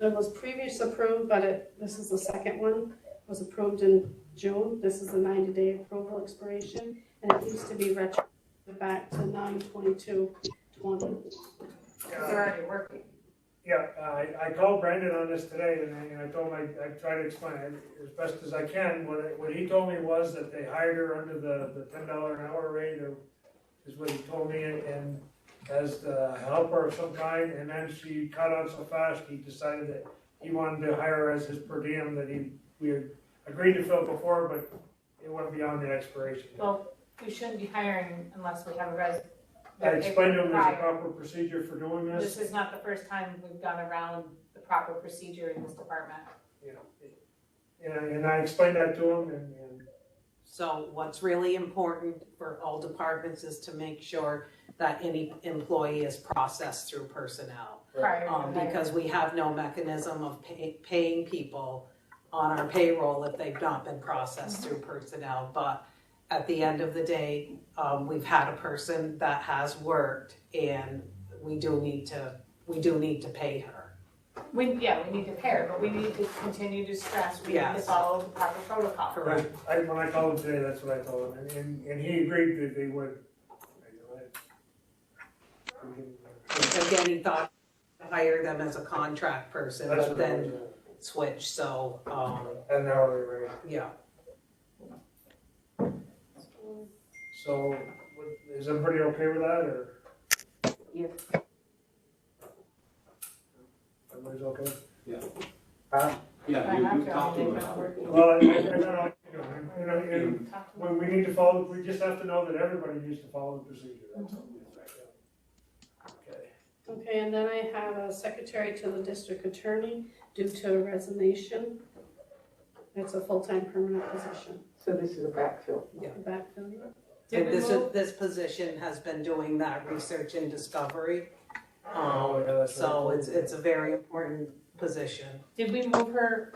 was previously approved, but this is the second one. It was approved in June. This is the 90-day approval expiration, and it needs to be retroactive back to 9/22/20. They're already working. Yeah, I called Brandon on this today, and I told him I try to explain it as best as I can. What he told me was that they hired her under the $10 an hour rate, is what he told me, and as the helper of some kind, and then she caught on so fast, he decided that he wanted to hire her as his per diem that we had agreed to fill before, but it went beyond the expiration. Well, we shouldn't be hiring unless we have a I explained to him there's a proper procedure for doing This this. is not the first time we've gone around the proper procedure in this department. You know, and I explained that to him, and So what's really important for all departments is to make sure that any employee is processed through personnel. Prior to hiring. Because we have no mechanism of paying people on our payroll if they've not been processed through personnel. But at the end of the day, we've had a person that has worked, and we do need to pay her. We need to pay her, but we need to continue to stress, we need to Yes. follow the proper protocol. Correct. when I called him today, that's what I told him, and he agreed that they would. Again, he thought to hire them as a contract person, That's but what I then switch, so, At an hourly rate. yeah. So, is everybody okay with that, or Yes. everybody's okay? Yeah. Huh? Yeah, you talked to us. Well, I don't know, and we need to follow, we just have to know that everybody needs to follow the procedure, that's all. Okay. Okay, and then I have a secretary to the district attorney due to a resignation. It's a full-time permanent position. So this is a backfill. Backfill. And this position has been doing that research and discovery. Oh, yeah, that's So right. it's a very important position. Did we move her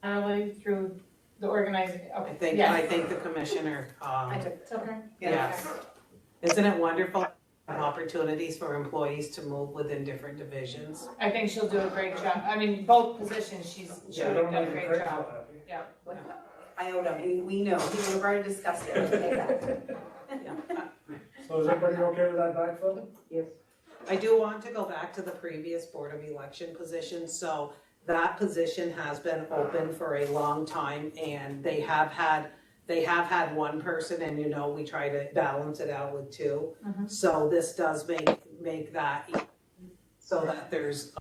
hourly through the organizing, okay, I think the commissioner, It's okay. yes. Isn't it wonderful, opportunities for employees to move within different divisions? I think she'll do a great job, I mean, both positions, she Yeah, would I have don't done a need great Craig's job, not happy. yeah. Iota, we know, we've already discussed it, okay, that. So is everybody okay with that backfill? Yes. I do want to go back to the previous Board of Election position, so that position has been open for a long time, and they have had one person, and we try to balance it out with two. Mhm. So this does make that, so that there's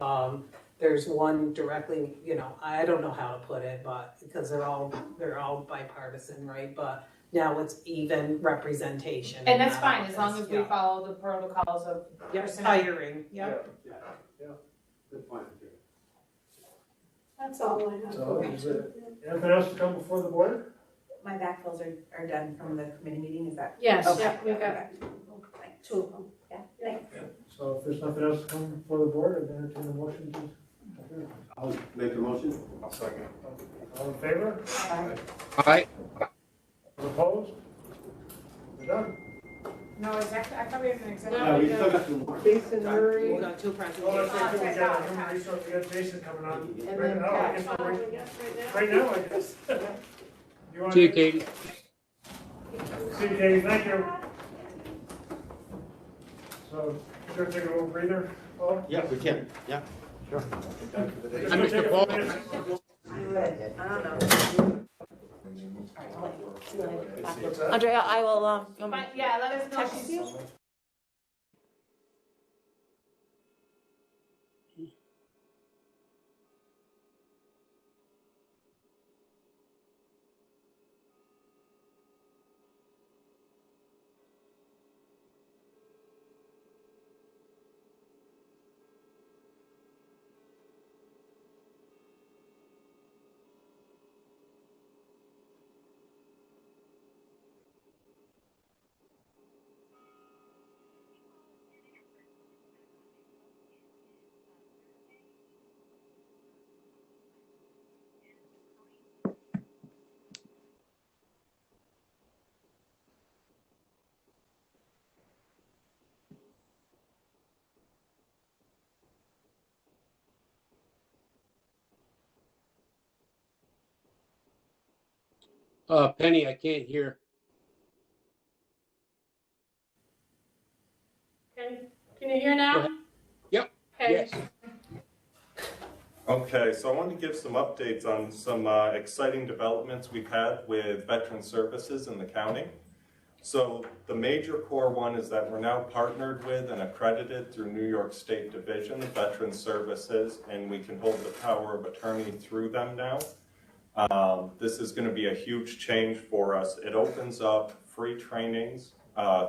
one directly, I don't know how to put it, but, because they're all bipartisan, right? But now it's even representation. And in that's that fine, as long office, as we yeah. follow the protocols of Yep, personnel. hiring, Yeah. Good point. That's all I have. So is it, anything else to come before the board? My backfills are done from the committee meeting, is that? Yes, Okay. yeah, we got Okay. two of them. Yeah, thanks. So if there's nothing else to come before the board, I'd entertain a motion to adjourn. I'll make a motion. I'll second. All in favor? Aye. Opposed? We're done. No, I thought we had an executive. Yeah, we still got two more. Jason Murray. We got two Oh, that's presentations. right, we Okay, got okay. human resource, we got Jason coming on. And Right then now, I Pat. guess That's all we're we got right now. right now, I guess. You want See you, to- Katie. See you, Katie, thank you. So, you gonna take a little breather, Paul? Yeah, we can, yeah. Sure. Just Hi, gonna Mr. take a Paul. few minutes. I don't know. What's that? Andrea, I will, But yeah, let us know. text you. Penny, I can't hear. Can you hear now? Yep. Okay. Yes. Okay, so I wanted to give some updates on some exciting developments we've had with veteran services in the county. So the major core one is that we're now partnered with and accredited through New York State Division of Veteran Services, and we can hold the power of attorney through them now. This is going to be a huge change for us. It opens up free trainings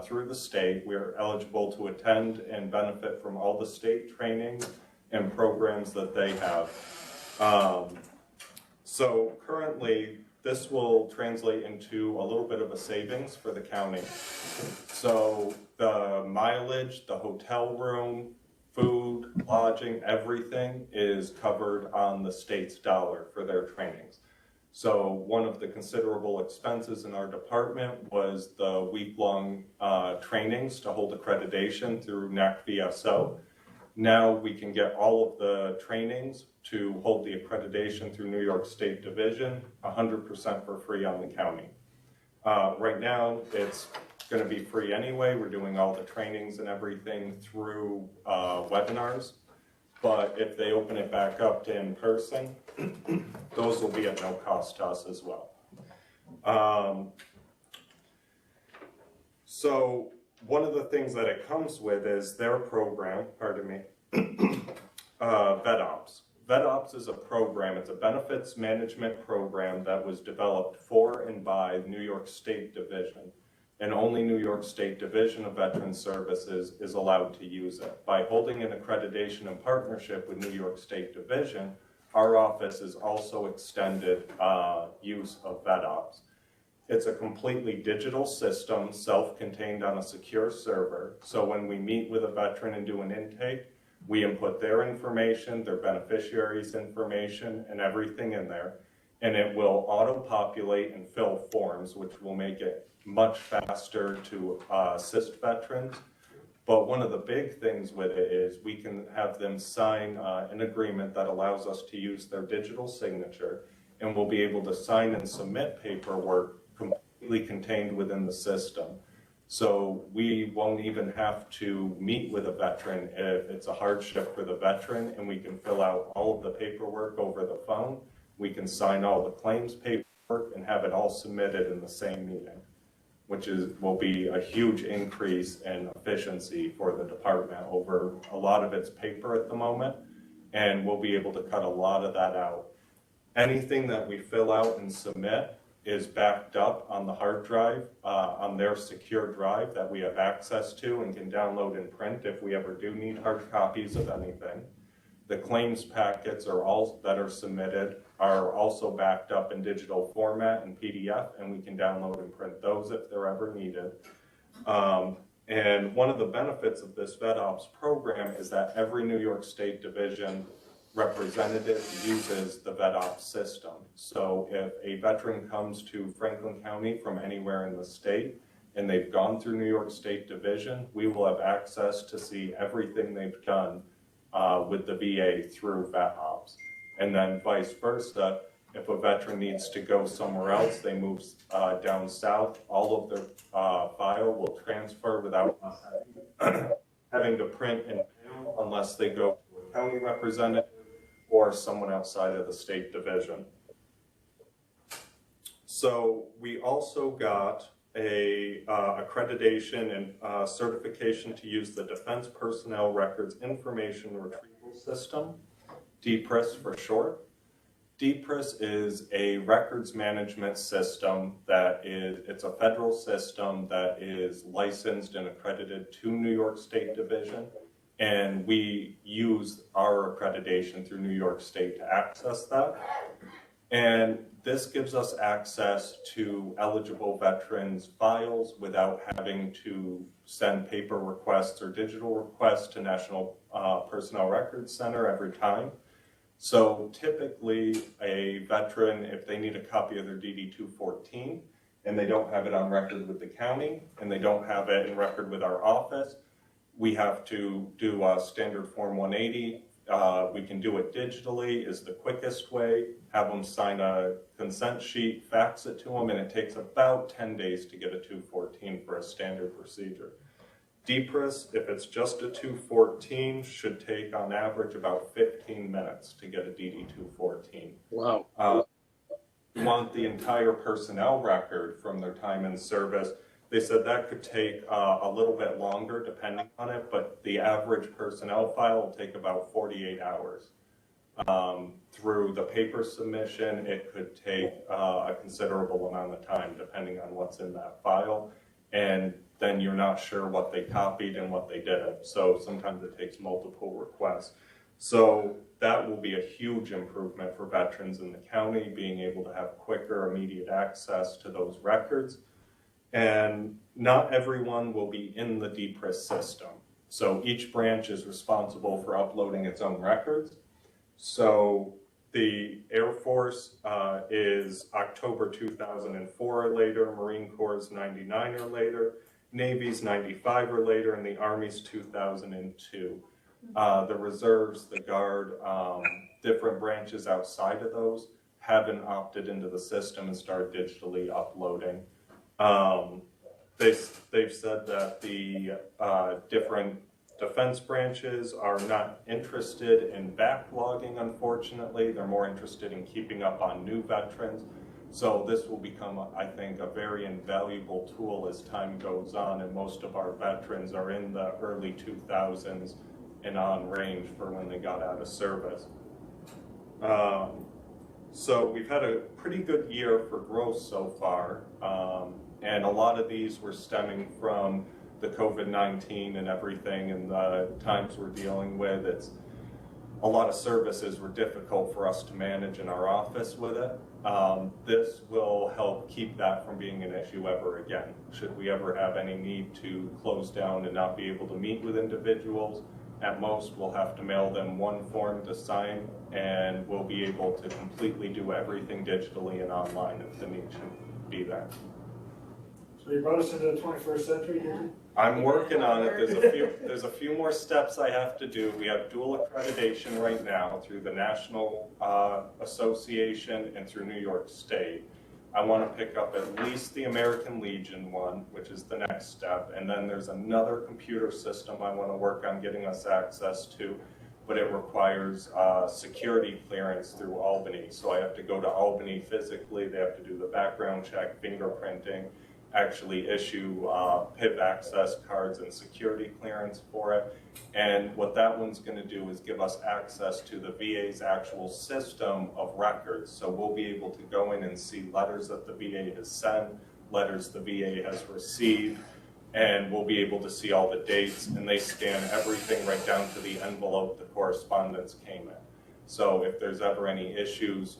through the state. We're eligible to attend and benefit from all the state trainings and programs that they have. So currently, this will translate into a little bit of a savings for the county. So the mileage, the hotel room, food, lodging, everything is covered on the state's dollar for their trainings. So one of the considerable expenses in our department was the week-long trainings to hold accreditation through NACVSO. Now we can get all of the trainings to hold the accreditation through New York State Division 100% for free on the county. Right now it's going to be free anyway. We're doing all the trainings and everything through webinars. But if they open it back up to in person, those will be at no cost to us as well. So one of the things that it comes with is their program, pardon me, VetOps. VetOps is a program, it's a benefits management program that was developed for and by New York State Division. And only New York State Division of Veteran Services is allowed to use it. By holding an accreditation and partnership with New York State Division, our office is also extended use of VetOps. It's a completely digital system, self-contained on a secure server. So when we meet with a veteran and do an intake, we input their information, their beneficiaries' information, and everything in there. And it will auto-populate and fill forms, which will make it much faster to assist veterans. But one of the big things with it is we can have them sign an agreement that allows us to use their digital signature, and we'll be able to sign and submit paperwork completely contained within the system. So we won't even have to meet with a veteran if it's a hardship for the veteran, and we can fill out all of the paperwork over the phone. We can sign all the claims paperwork and have it all submitted in the same meeting, which will be a huge increase in efficiency for the department over a lot of its paper at the moment, and we'll be able to cut a lot of that out. Anything that we fill out and submit is backed up on the hard drive, on their secure drive that we have access to and can download and print if we ever do need hard copies of anything. The claims packets that are submitted are also backed up in digital format and PDF, and we can download and print those if they're ever needed. And one of the benefits of this VetOps program is that every New York State Division representative uses the VetOps system. So if a veteran comes to Franklin County from anywhere in the state and they've gone through New York State Division, we will have access to see everything they've done with the VA through VetOps. And then vice versa, if a veteran needs to go somewhere else, they move down south, all of their file will transfer without having to print and mail unless they go to a county representative or someone outside of the state division. So we also got a accreditation and certification to use the Defense Personnel Records Information Retrieval System, DPRIS for short. DPRIS is a records management system it's a federal system that is licensed and accredited to New York State Division, and we use our accreditation through New York State to access that. And this gives us access to eligible veterans' files without having to send paper requests or digital requests to National Personnel Records Center every time. So typically a veteran, if they need a copy of their DD-214 and they don't have it on record with the county and they don't have it in record with our office, we have to do a standard Form 180. We can do it digitally is the quickest way, have them sign a consent sheet, fax it to them, and it takes about 10 days to get a 214 for a standard procedure. DPRIS, if it's just a 214, should take on average about 15 minutes to get a DD-214. Wow. You want the entire personnel record from their time in service. They said that could take a little bit longer depending on it, but the average personnel file will take about 48 hours. Through the paper submission, it could take a considerable amount of time depending on what's in that file. And then you're not sure what they copied and what they didn't. So sometimes it takes multiple requests. So that will be a huge improvement for veterans in the county, being able to have quicker, immediate access to those records. And not everyone will be in the DPRIS system. So each branch is responsible for uploading its own records. So the Air Force is October 2004 or later, Marine Corps is 99 or later, Navy's 95 or later, and the Army's 2002. The reserves, the Guard, different branches outside of those haven't opted into the system and started digitally uploading. They've said that the different defense branches are not interested in backlogging, unfortunately. They're more interested in keeping up on new veterans. So this will become, I think, a very invaluable tool as time goes on, and most of our veterans are in the early 2000s and on range for when they got out of service. So we've had a pretty good year for growth so far, and a lot of these were stemming from the COVID-19 and everything and the times we're dealing with. It's a lot of services were difficult for us to manage in our office with it. This will help keep that from being an issue ever again. Should we ever have any need to close down and not be able to meet with individuals, at most we'll have to mail them one form to sign, and we'll be able to completely do everything digitally and online if the need should be there. So you brought us into the 21st century, did you? I'm working on it. There's a few more steps I have to do. We have dual accreditation right now through the National Association and through New York State. I want to pick up at least the American Legion one, which is the next step, and then there's another computer system I want to work on getting us access to, but it requires security clearance through Albany. So I have to go to Albany physically. They have to do the background check, fingerprinting, actually issue PIV access cards and security clearance for it. And what that one's going to do is give us access to the VA's actual system of records. So we'll be able to go in and see letters that the VA has sent, letters the VA has received, and we'll be able to see all the dates, and they scan everything right down to the envelope the correspondence came in. So if there's ever any issues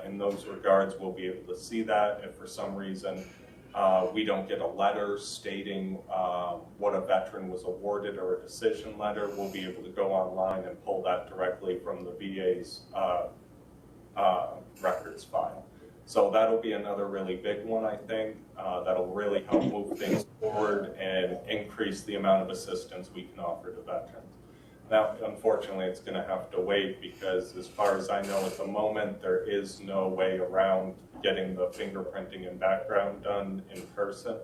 in those regards, we'll be able to see that. If for some reason we don't get a letter stating what a veteran was awarded or a decision letter, we'll be able to go online and pull that directly from the VA's records file. So that'll be another really big one, I think, that'll really help move things forward and increase the amount of assistance we can offer to veterans. Now, unfortunately, it's going to have to wait because as far as I know at the moment, there is no way around getting the fingerprinting and background done in person,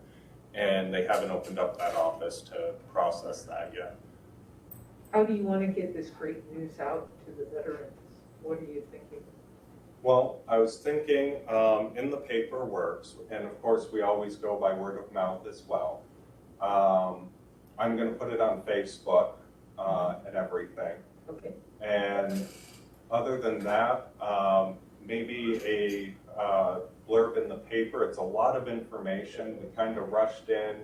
and they haven't opened up that office to process that yet. How do you want to get this great news out to the veterans? What are you thinking? Well, I was thinking, in the paper works, and of course, we always go by word of mouth as well. I'm gonna put it on Facebook, and everything. Okay. And other than that, maybe a blurb in the paper. It's a lot of information. We kind of rushed in,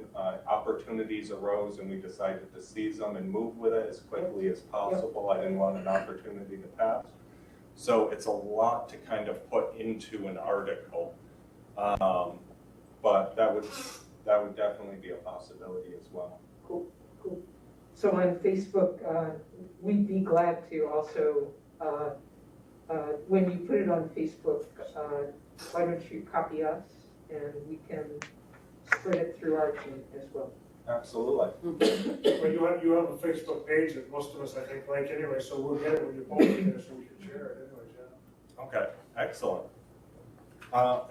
opportunities arose, and we decided to seize them and move with it as quickly as possible. I didn't want an opportunity to pass. So it's a lot to kind of put into an article. But that would definitely be a possibility as well. Cool. So on Facebook, we'd be glad to also, when you put it on Facebook, why don't you copy us and we can spread it through our team as well. Absolutely. Well, you have a Facebook page that most of us, I think, like anyway, so we'll get it when you post it there so we can share it anyways, yeah. Okay, excellent.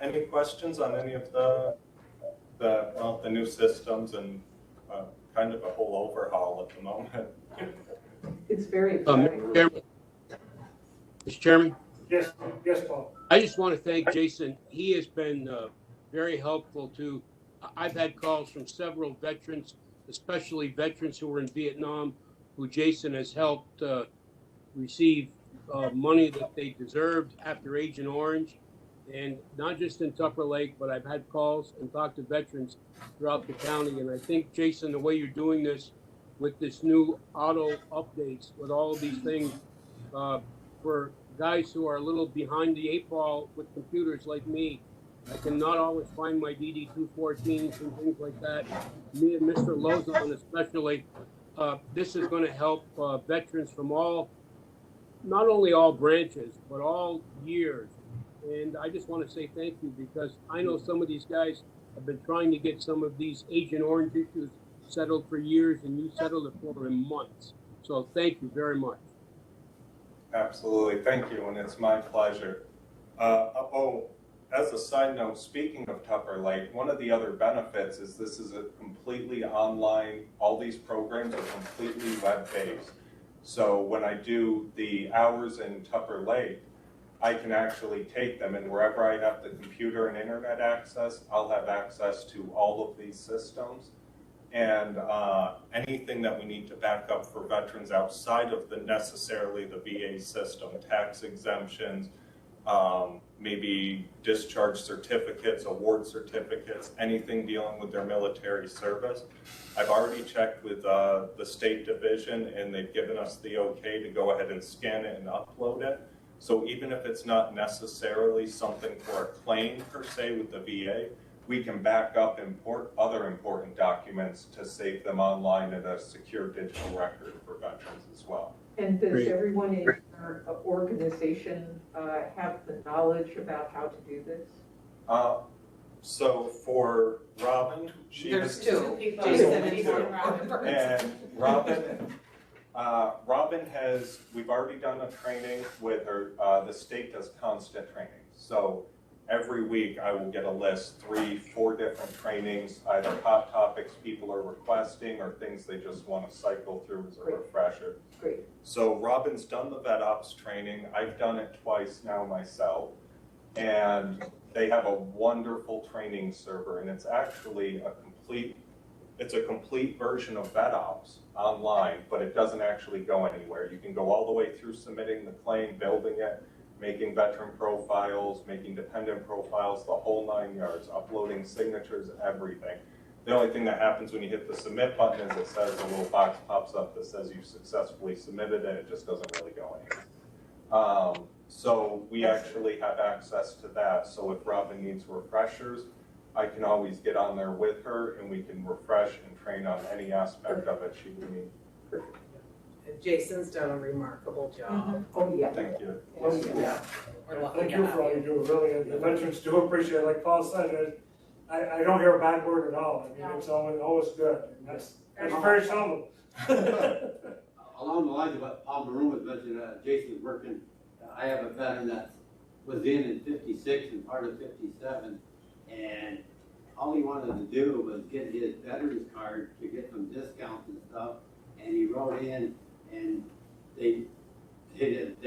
Any questions on any of the new systems and kind of a whole overhaul at the moment? It's very exciting. Mr. Chairman? Yes, Paul. I just want to thank Jason. He has been very helpful to, I've had calls from several veterans, especially veterans who were in Vietnam, who Jason has helped receive money that they deserved after Agent Orange. And not just in Tupper Lake, but I've had calls and talked to veterans throughout the county. And I think, Jason, the way you're doing this with this new auto updates, with all of these things, for guys who are a little behind the 8 ball with computers like me, I cannot always find my DD-214s and things like that. Me and Mr. Lozon especially, this is going to help veterans from all, not only all branches, but all years. And I just want to say thank you, because I know some of these guys have been trying to get some of these Agent Orange issues settled for years, and you settled it for them in months. So thank you very much. Absolutely, thank you, and it's my pleasure. As a side note, speaking of Tupper Lake, one of the other benefits is this is a completely online, all these programs are completely web-based. So when I do the hours in Tupper Lake, I can actually take them, and wherever I have the computer and internet access, I'll have access to all of these systems. And anything that we need to back up for veterans outside of necessarily the VA system, tax exemptions, maybe discharge certificates, award certificates, anything dealing with their military service. I've already checked with the State Division, and they've given us the okay to go ahead and scan it and upload it. So even if it's not necessarily something for a claim per se with the VA, we can back up other important documents to save them online in a secure digital record for veterans as well. And does everyone in your organization have the knowledge about how to do this? So for Robin, There's two. people. Jason and and two. And Robin has, we've already done a training with her. The state does constant training. So every week I will get a list, 3-4 different trainings, either hot topics people are requesting or things they just want to cycle through as a refresher. Great. So Robin's done the Vet Ops training. I've done it twice now myself. And they have a wonderful training server, and it's actually it's a complete version of Vet Ops online, but it doesn't actually go anywhere. You can go all the way through submitting the claim, building it, making veteran profiles, making dependent profiles, the whole 9 yards, uploading signatures, everything. The only thing that happens when you hit the submit button is it says a little box pops up that says you successfully submitted it. It just doesn't really go anywhere. So we actually have access to that. So if Robin needs refreshers, I can always get on there with her and we can refresh and train on any aspect of it she would need. And Jason's done a remarkable job. Oh, yeah. Thank you. Oh, yeah. Thank you for all you do, really, and the veterans do appreciate it, like Paul said, I don't hear a bad word at all, I mean, it's always good, and that's very seldom. Along the lines of what Paul Maroon was mentioning, Jason's working, I have a veteran that was in 56 and part of 57, and all he wanted to do was get his veterans card to get some discounts and stuff, and he wrote in, and they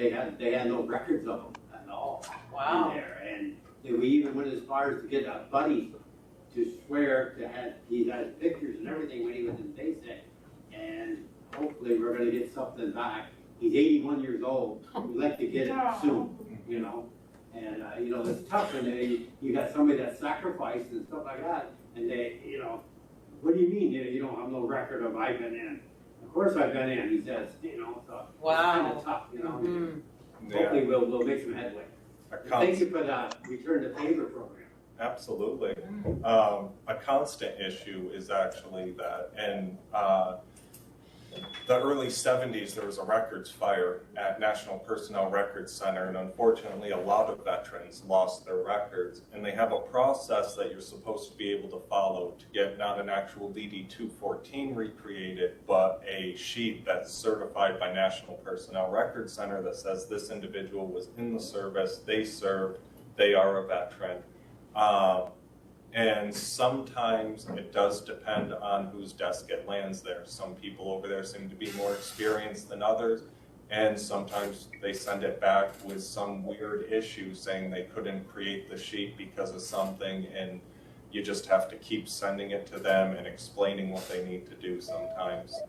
had no records of him. all in there. And we even went as far as to get a buddy to swear to have, he has pictures and everything when he was in basic. And hopefully we're gonna get something back. He's 81 years old. We'd like to get it soon, you know? And, you know, it's tough when you got somebody that sacrificed and stuff like that. And they, you know, what do you mean, you don't have no record of I've been in? Of course I've been in, he says, you know, so it's kind of tough, you know? Hopefully we'll make some headway. Thank you for the return to favor program. Absolutely. A constant issue is actually that in the early 70s, there was a records fire at National Personnel Records Center, and unfortunately a lot of veterans lost their records, and they have a process that you're supposed to be able to follow to get not an actual DD-214 recreated, but a sheet that's certified by National Personnel Records Center that says this individual was in the service, they served, they are a veteran. And sometimes it does depend on whose desk it lands there. Some people over there seem to be more experienced than others, and sometimes they send it back with some weird issue saying they couldn't create the sheet because of something, and you just have to keep sending it to them and explaining what they need to do sometimes.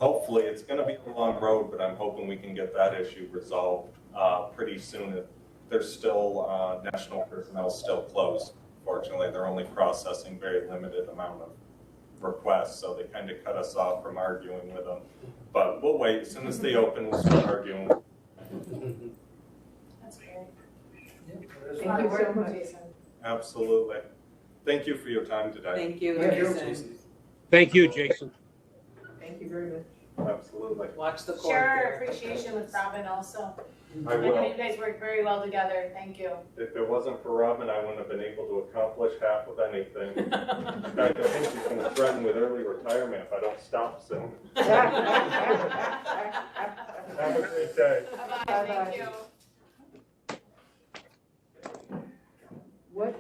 Hopefully, it's going to be a long road, but I'm hoping we can get that issue resolved pretty soon. There's still, national personnel still closed. Fortunately, they're only processing very limited amount of requests, so they kind of cut us off from arguing with them. But we'll wait. As soon as they open, we'll start arguing. That's great. Thank you so much. Absolutely. Thank you for your time today. Thank you, Jason. Thank you, Jason. Thank you very much. Absolutely. Watch the court Share our there. appreciation with Robin also. I I know will. you guys work very well together, thank you. If it wasn't for Robin, I wouldn't have been able to accomplish half of anything. In fact, I think she's going to threaten with early retirement if I don't stop soon. Have a great day. Bye-bye, thank you. What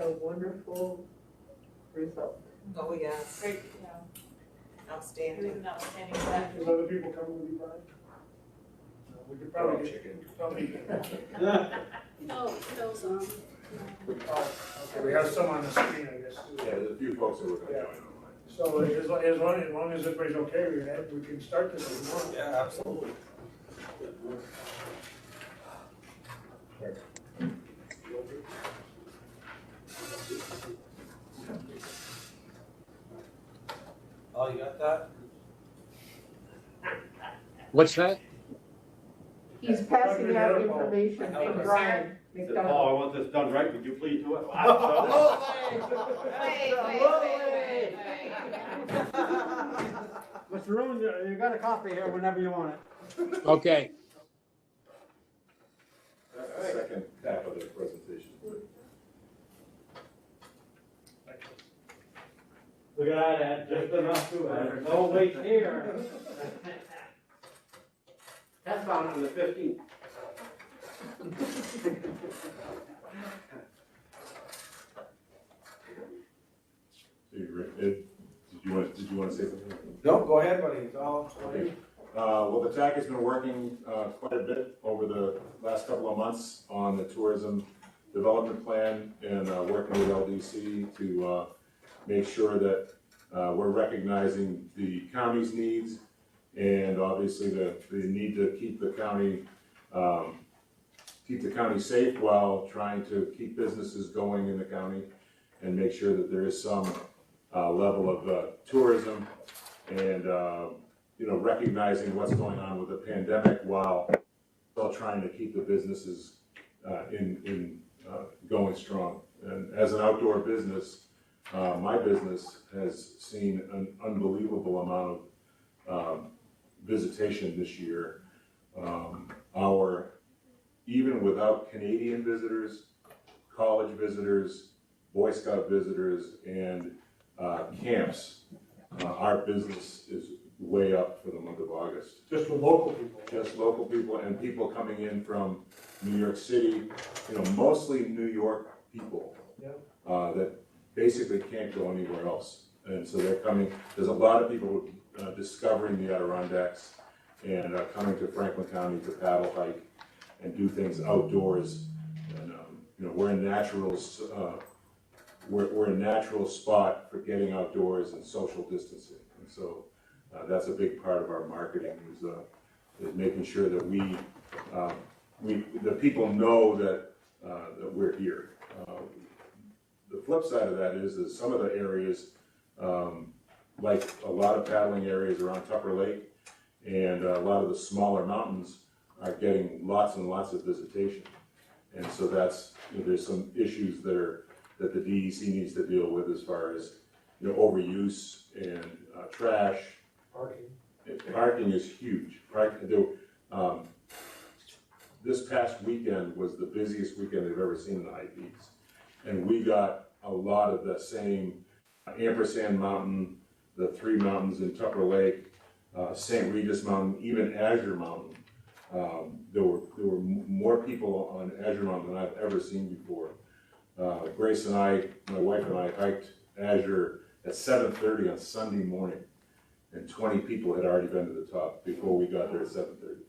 a wonderful result. Oh, yes. Great, yeah. It Outstanding. was an outstanding set. Does other people come with you, Brian? We could probably No, Phil's on. Okay, we have some on the screen, I guess. Yeah, there's a few folks that were going to Yeah. join online. So as long as everybody's okay, we can start this if you want. Yeah, absolutely. Oh, you got that? What's that? He's passing out information from Brian He said, McDonald. Paul, I want this done right, would you please do it? Mr. Roon, you got a copy here whenever you want it. Okay. Second half of the presentation. Look at that, just enough to it. No wait here. That's on the 15th. Did you want to say something? No, go ahead, buddy, it's all. Okay. Well, the TAC has been working quite a bit over the last couple of months on the tourism development plan and working with LDC to make sure that we're recognizing the county's needs and obviously the need to keep the county safe while trying to keep businesses going in the county and make sure that there is some level of tourism and recognizing what's going on with the pandemic while still trying to keep the businesses going strong. And as an outdoor business, my business has seen an unbelievable amount of visitation this year. Even without Canadian visitors, college visitors, Boy Scout visitors, and camps, our business is way up for the month of August. Just with local people. Just local people and people coming in from New York City, mostly New York people that basically can't go anywhere else. And so they're coming, there's a lot of people discovering the Adirondacks and coming to Franklin County to paddle, hike, and do things outdoors. And, you know, we're a natural spot for getting outdoors and social distancing. And so that's a big part of our marketing is making sure that the people know that we're here. The flip side of that is some of the areas, like a lot of paddling areas around Tupper Lake and a lot of the smaller mountains are getting lots and lots of visitation. And so that's, you know, there's some issues that the DEC needs to deal with as far as, you know, overuse and trash. Parking is huge. This past weekend was the busiest weekend I've ever seen in the High Peaks. And we got a lot of the same Ampersand Mountain, the 3 mountains in Tupper Lake, St. Regis Mountain, even Azure Mountain. There were more people on Azure Mountain than I've ever seen before. Grace and I, my wife and I, hiked Azure at 7:30 on Sunday morning, and 20 people had already been to the top before we got there at 7:30.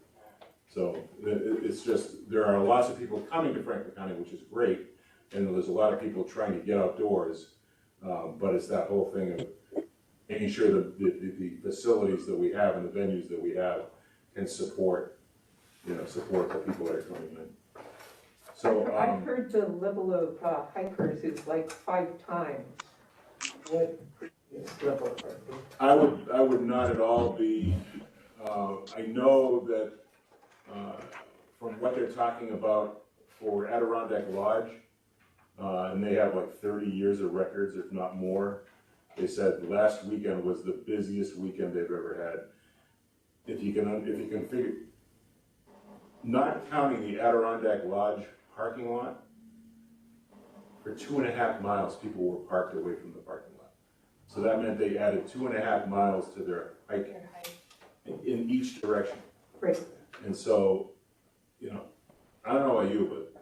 So it's just, there are lots of people coming to Franklin County, which is great, and there's a lot of people trying to get outdoors, but it's that whole thing of making sure that the facilities that we have and the venues that we have can support the people that are coming in. So I've heard the level of hikers is like 5 times what previous level are. I would not at all be, I know that from what they're talking about for Adirondack Lodge, and they have like 30 years of records, if not more. They said last weekend was the busiest weekend they've ever had. If you can figure, not counting the Adirondack Lodge parking lot, for 2.5 miles, people were parked away from the parking lot. So that meant they added 2.5 miles to their hike in each direction. Right. And so, you know, I don't know about you, but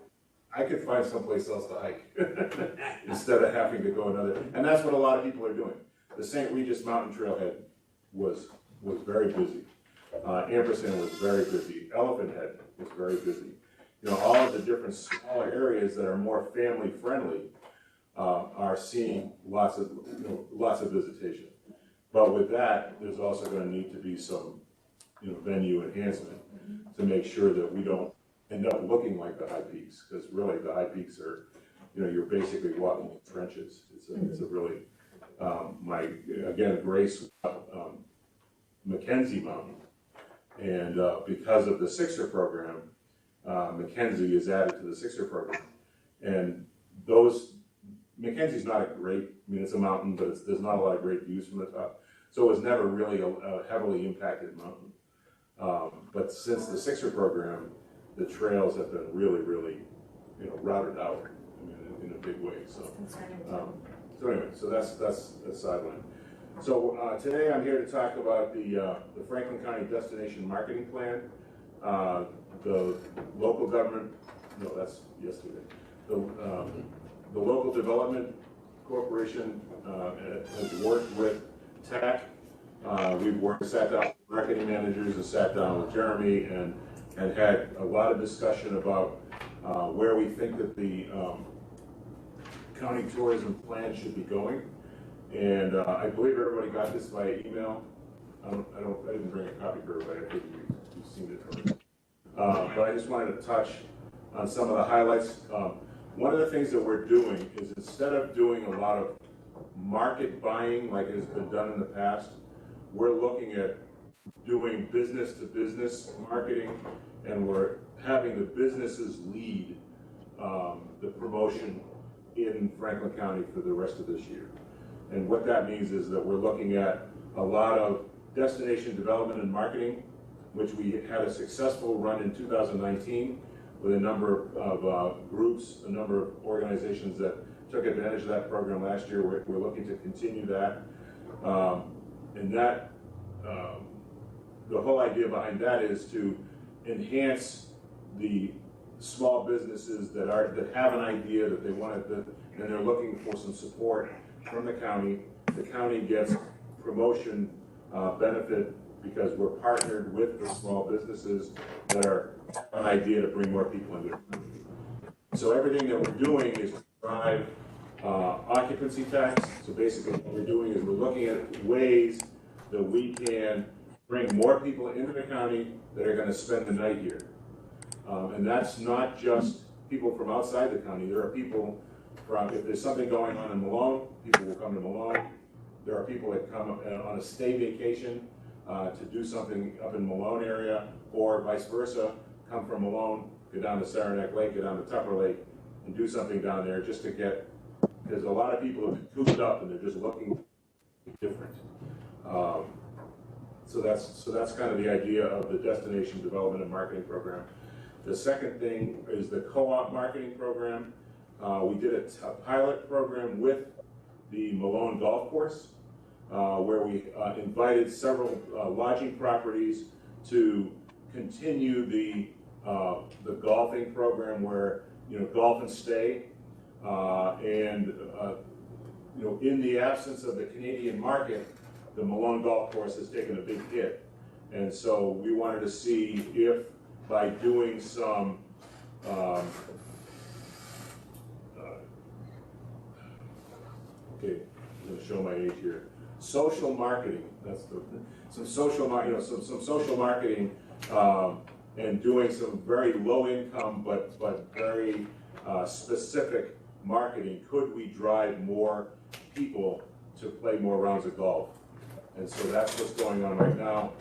I could find someplace else to hike instead of having to go another. And that's what a lot of people are doing. The St. Regis Mountain Trailhead was very busy. Ampersand was very busy. Elephant Head was very busy. You know, all of the different smaller areas that are more family friendly are seeing lots of visitation. But with that, there's also going to need to be some, you know, venue enhancement to make sure that we don't end up looking like the High Peaks, because really the High Peaks are, you know, you're basically walking in trenches. It's a really, Grace, Mackenzie Mountain, and because of the Sixer program, Mackenzie is added to the Sixer program, and Mackenzie's not a great, I mean, it's a mountain, but there's not a lot of great views from the top, so it was never really a heavily impacted mountain. But since the Sixer program, the trails have been really, really, you know, routed out, I mean, in a big way. So, anyway, so that's sideline. So today I'm here to talk about the Franklin County Destination Marketing Plan. The local government, no, that's yesterday. The Local Development Corporation has worked with TAC. We've sat down with marketing managers and sat down with Jeremy and had a lot of discussion about where we think that the county tourism plan should be going. And I believe everybody got this via email. I didn't bring a copy for everybody. I think you've seen it already. But I just wanted to touch on some of the highlights. One of the things that we're doing is, instead of doing a lot of market buying like has been done in the past, we're looking at doing business-to-business marketing, and we're having the businesses lead the promotion in Franklin County for the rest of this year. And what that means is that we're looking at a lot of destination development and marketing, which we had a successful run in 2019 with a number of groups, a number of organizations that took advantage of that program last year. We're looking to continue that. And that, the whole idea behind that is to enhance the small businesses that have an idea that they want to, and they're looking for some support from the county. The county gets promotion benefit because we're partnered with the small businesses that are an idea to bring more people into it. So everything that we're doing is to drive occupancy tax. So basically what we're doing is we're looking at ways that we can bring more people into the county that are gonna spend the night here. And that's not just people from outside the county. There are people from, if there's something going on in Malone, people will come to Malone. There are people that come on a stay vacation to do something up in Malone area, or vice versa, come from Malone, go down to Saranac Lake, go down to Tupper Lake, and do something down there just to get, there's a lot of people who have been cooped up and they're just looking different. So that's kind of the idea of the Destination Development and Marketing Program. The second thing is the co-op marketing program. We did a pilot program with the Malone Golf Course, where we invited several lodging properties to continue the golfing program, where golf and stay, and in the absence of the Canadian market, the Malone Golf Course has taken a big hit, and so we wanted to see if by doing some okay, I'm going to show my age here. Social marketing. That's some social marketing, and doing some very low income but very specific marketing. Could we drive more people to play more rounds of golf? And so that's what's going on right now.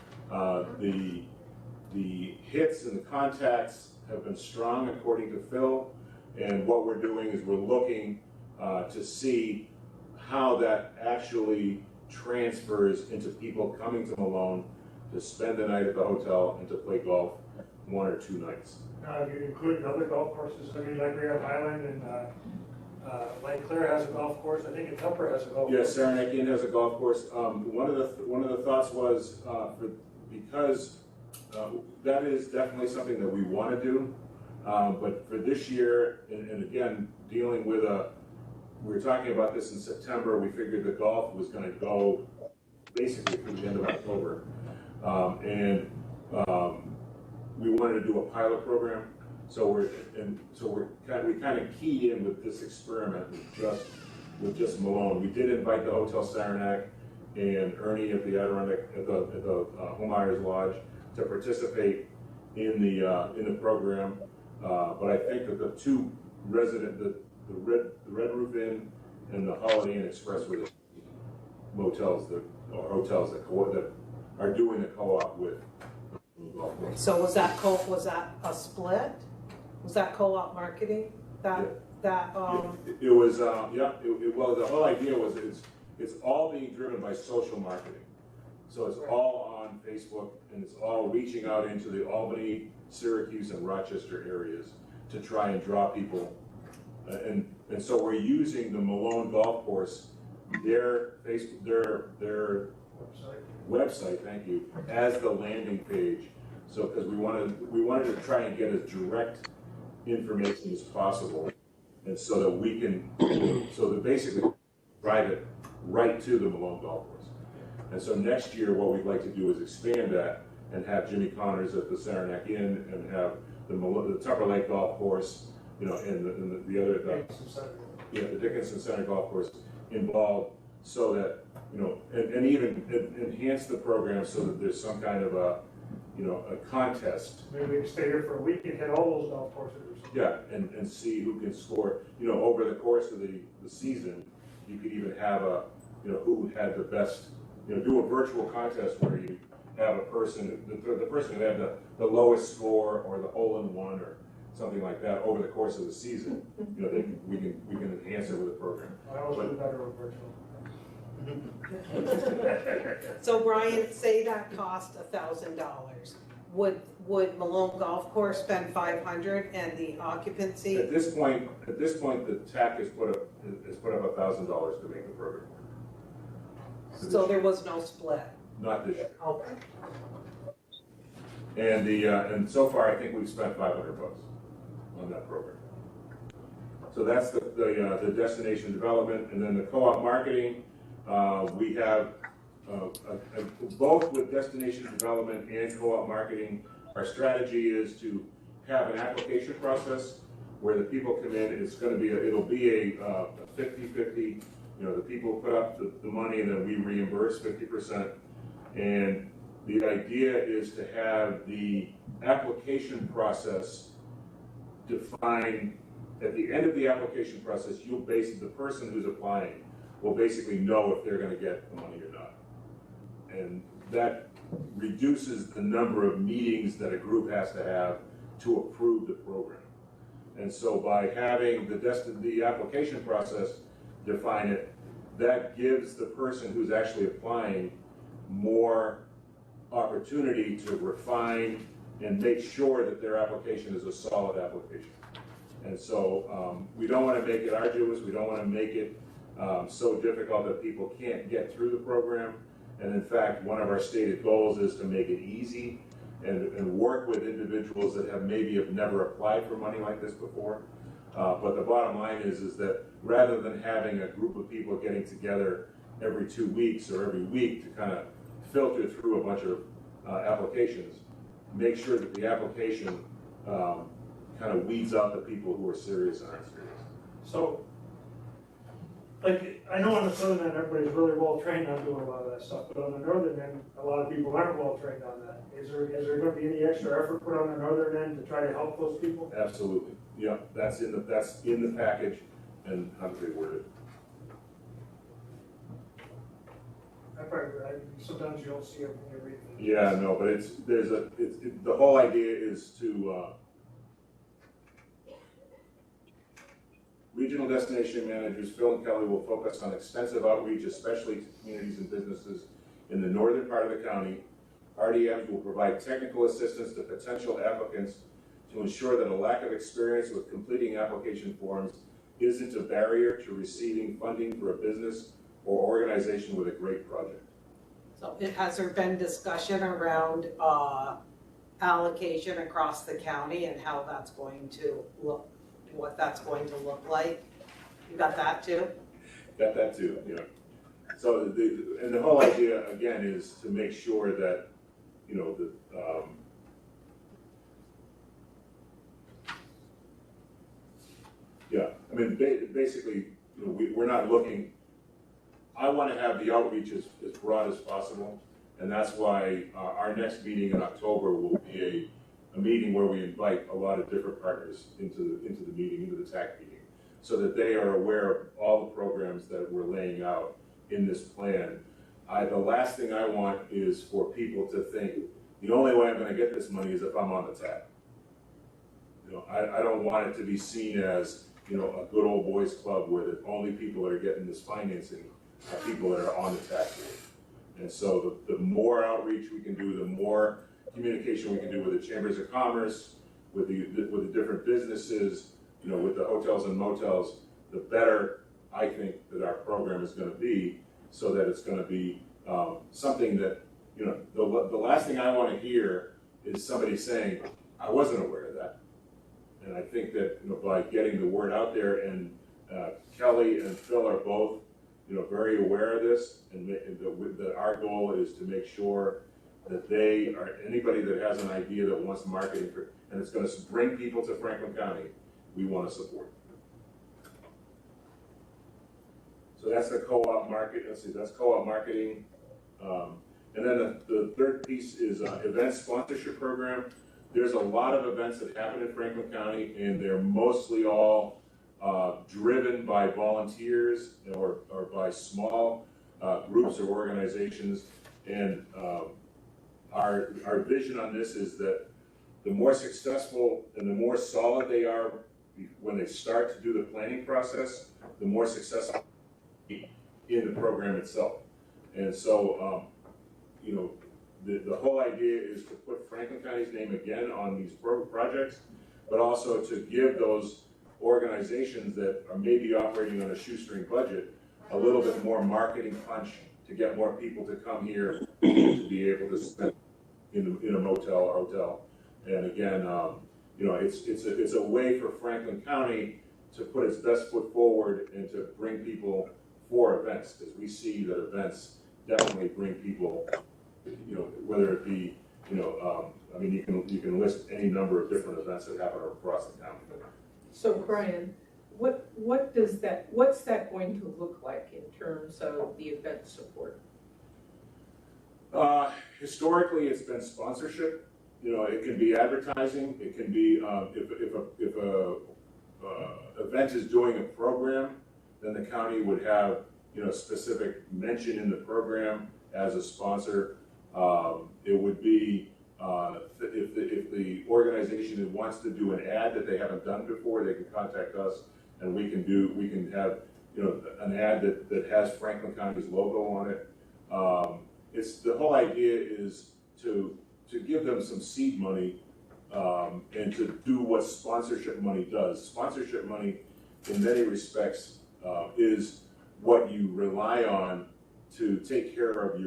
The hits and the contacts have been strong, according to Phil. And what we're doing is we're looking to see how that actually transfers into people coming to Malone to spend the night at the hotel and to play golf 1 or 2 nights. Now, if you include other golf courses, I mean, like we have Highland and Lake Claire has a golf course. I think Tupper has a golf course. Yes, Saranac Inn has a golf course. One of the thoughts was because that is definitely something that we want to do, but for this year, and again, dealing with we were talking about this in September. We figured the golf was going to go basically through the end of October, and we wanted to do a pilot program. So we kind of keyed in with this experiment with just Malone. We did invite the Hotel Saranac and Ernie at the Adirondack at the Homeyers Lodge to participate in the program. But I think that the two the Red Roof Inn and the Holiday Inn Express were the hotels that are doing the co-op with. So was that a split? Was that co-op marketing? It was well, the whole idea was it's all being driven by social marketing. So it's all on Facebook, and it's all reaching out into the Albany, Syracuse, and Rochester areas to try and draw people. And so we're using the Malone Golf Course, their Facebook, their website, thank you, as the landing page. So because we wanted to try and get as direct information as possible, and so that we can basically drive it right to the Malone Golf Course. And so next year, what we'd like to do is expand that and have Jimmy Connors at the Saranac Inn, and have the Tupper Lake Golf Course, and the other the Dickinson Center Golf Course involved, so that and even enhance the program so that there's some kind of a contest. Maybe we can stay here for a week and hit all those golf courses or something. Yeah, and see who can score. Over the course of the season, you could even have who had the best. Do a virtual contest where you have a person, the person who had the lowest score or the hole-in-one or something like that over the course of the season. We can enhance it with a program. I always do better with virtual. So Brian, say that cost $1,000. Would Malone Golf Course spend $500 and the occupancy? At this point, the TAC has put up $1,000 to make the program work. So there was no split? Not this year. Okay. And so far, I think we've spent $500 on that program. So that's the destination development, and then the co-op marketing. We have both with destination development and co-op marketing, our strategy is to have an application process where the people come in, and it'll be a 50-50, the people put up the money and then we reimburse 50%. And the idea is to have the application process defined. At the end of the application process, the person who's applying will basically know if they're gonna get the money or not. And that reduces the number of meetings that a group has to have to approve the program. And so by having the application process define it, that gives the person who's actually applying more opportunity to refine and make sure that their application is a solid application. And so we don't want to make it arduous, we don't want to make it so difficult that people can't get through the program. And in fact, one of our stated goals is to make it easy and work with individuals that have never applied for money like this before. But the bottom line is that rather than having a group of people getting together every 2 weeks or every week to kind of filter through a bunch of applications, make sure that the application kind of weeds out the people who are serious and aren't serious. So, like, I know on the southern end, everybody's really well trained on doing a lot of that stuff, but on the northern end, a lot of people aren't well trained on that. Is there gonna be any extra effort put on the northern end to try to help those people? Absolutely, yeah, that's in the package, and how do they word it? Sometimes you don't see it when you read it. Yeah, no, but the whole idea is to, regional destination managers, Phil and Kelly, will focus on extensive outreach, especially to communities and businesses in the northern part of the county. RDMs will provide technical assistance to potential applicants to ensure that a lack of experience with completing application forms isn't a barrier to receiving funding for a business or organization with a great project. So has there been discussion around allocation across the county and how that's going to look, what that's going to look like? You got that too? Got that too, yeah. So the whole idea again is to make sure that, basically, we're not looking, I want to have the outreach as broad as possible, and that's why our next meeting in October will be a meeting where we invite a lot of different partners into the meeting, into the TAC meeting, so that they are aware of all the programs that we're laying out in this plan. The last thing I want is for people to think, the only way I'm going to get this money is if I'm on the TAC. I don't want it to be seen as, a good old boys club where the only people that are getting this financing are people that are on the TAC board. And so the more outreach we can do, the more communication we can do with the chambers of commerce, with the different businesses, with the hotels and motels, the better I think that our program is going to be, so that it's going to be something that, the last thing I want to hear is somebody saying, I wasn't aware of that. And I think that, by getting the word out there, and Kelly and Phil are both, very aware of this, and that our goal is to make sure that anybody that has an idea that wants marketing and it's going to bring people to Franklin County, we want to support. So that's the co-op market. That's co-op marketing. And then the third piece is event sponsorship program. There's a lot of events that happen in Franklin County, and they're mostly all driven by volunteers or by small groups or organizations. And our vision on this is that the more successful and the more solid they are when they start to do the planning process, the more successful in the program itself. And so, the whole idea is to put Franklin County's name again on these projects, but also to give those organizations that are maybe operating on a shoestring budget a little bit more marketing punch to get more people to come here to be able to spend in a motel or hotel. And again, it's a way for Franklin County to put its best foot forward and to bring people for events, because we see that events definitely bring people, whether it be, I mean, you can list any number of different events that happen across the town. So Brian, what's that going to look like in terms of the event support? Historically, it's been sponsorship. It can be advertising. It can be if a event is doing a program, then the county would have specific mention in the program as a sponsor. It would be if the organization wants to do an ad that they haven't done before, they can contact us, and we can have an ad that has Franklin County's logo on it. It's the whole idea is to give them some seed money and to do what sponsorship money does. Sponsorship money, in many respects, is what you rely on to take care of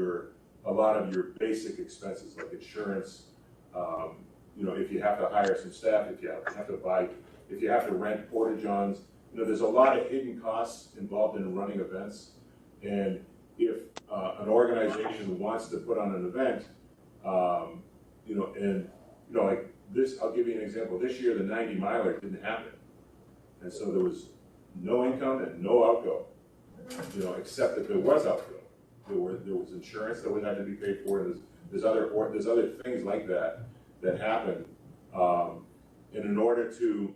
a lot of your basic expenses like insurance. If you have to hire some staff, if you have to rent porta-johns, there's a lot of hidden costs involved in running events. And if an organization wants to put on an event, like this, I'll give you an example. This year, the 90 miler didn't happen. And so there was no income and no outgo, except that there was outgo. There was insurance that would have to be paid for. There's other things like that happen. And in order to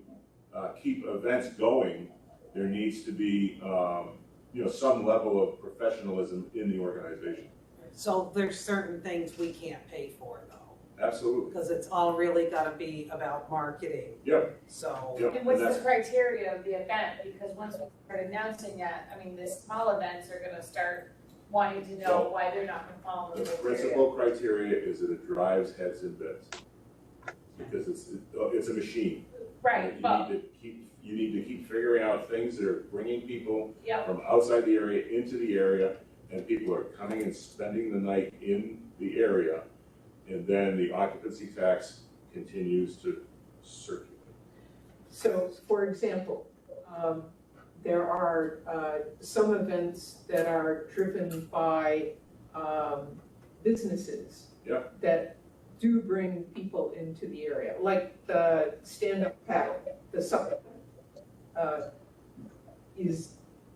keep events going, there needs to be some level of professionalism in the organization. So there's certain things we can't pay for though. Absolutely. Because it's all really gotta be about marketing. Yep. So. Yep. And what's the criteria of the event? Because once we start announcing that, I mean, the small events are gonna start wanting to know why they're not gonna follow the The criteria. principal criteria is that it drives heads and beds. Because it's a machine. Right, but, You need to keep figuring out things that are bringing people Yep. from outside the area into the area, and people are coming and spending the night in the area, and then the occupancy tax continues to circulate. So, for example, there are some events that are driven by businesses that do bring people into the area, like the stand-up paddle, the summit.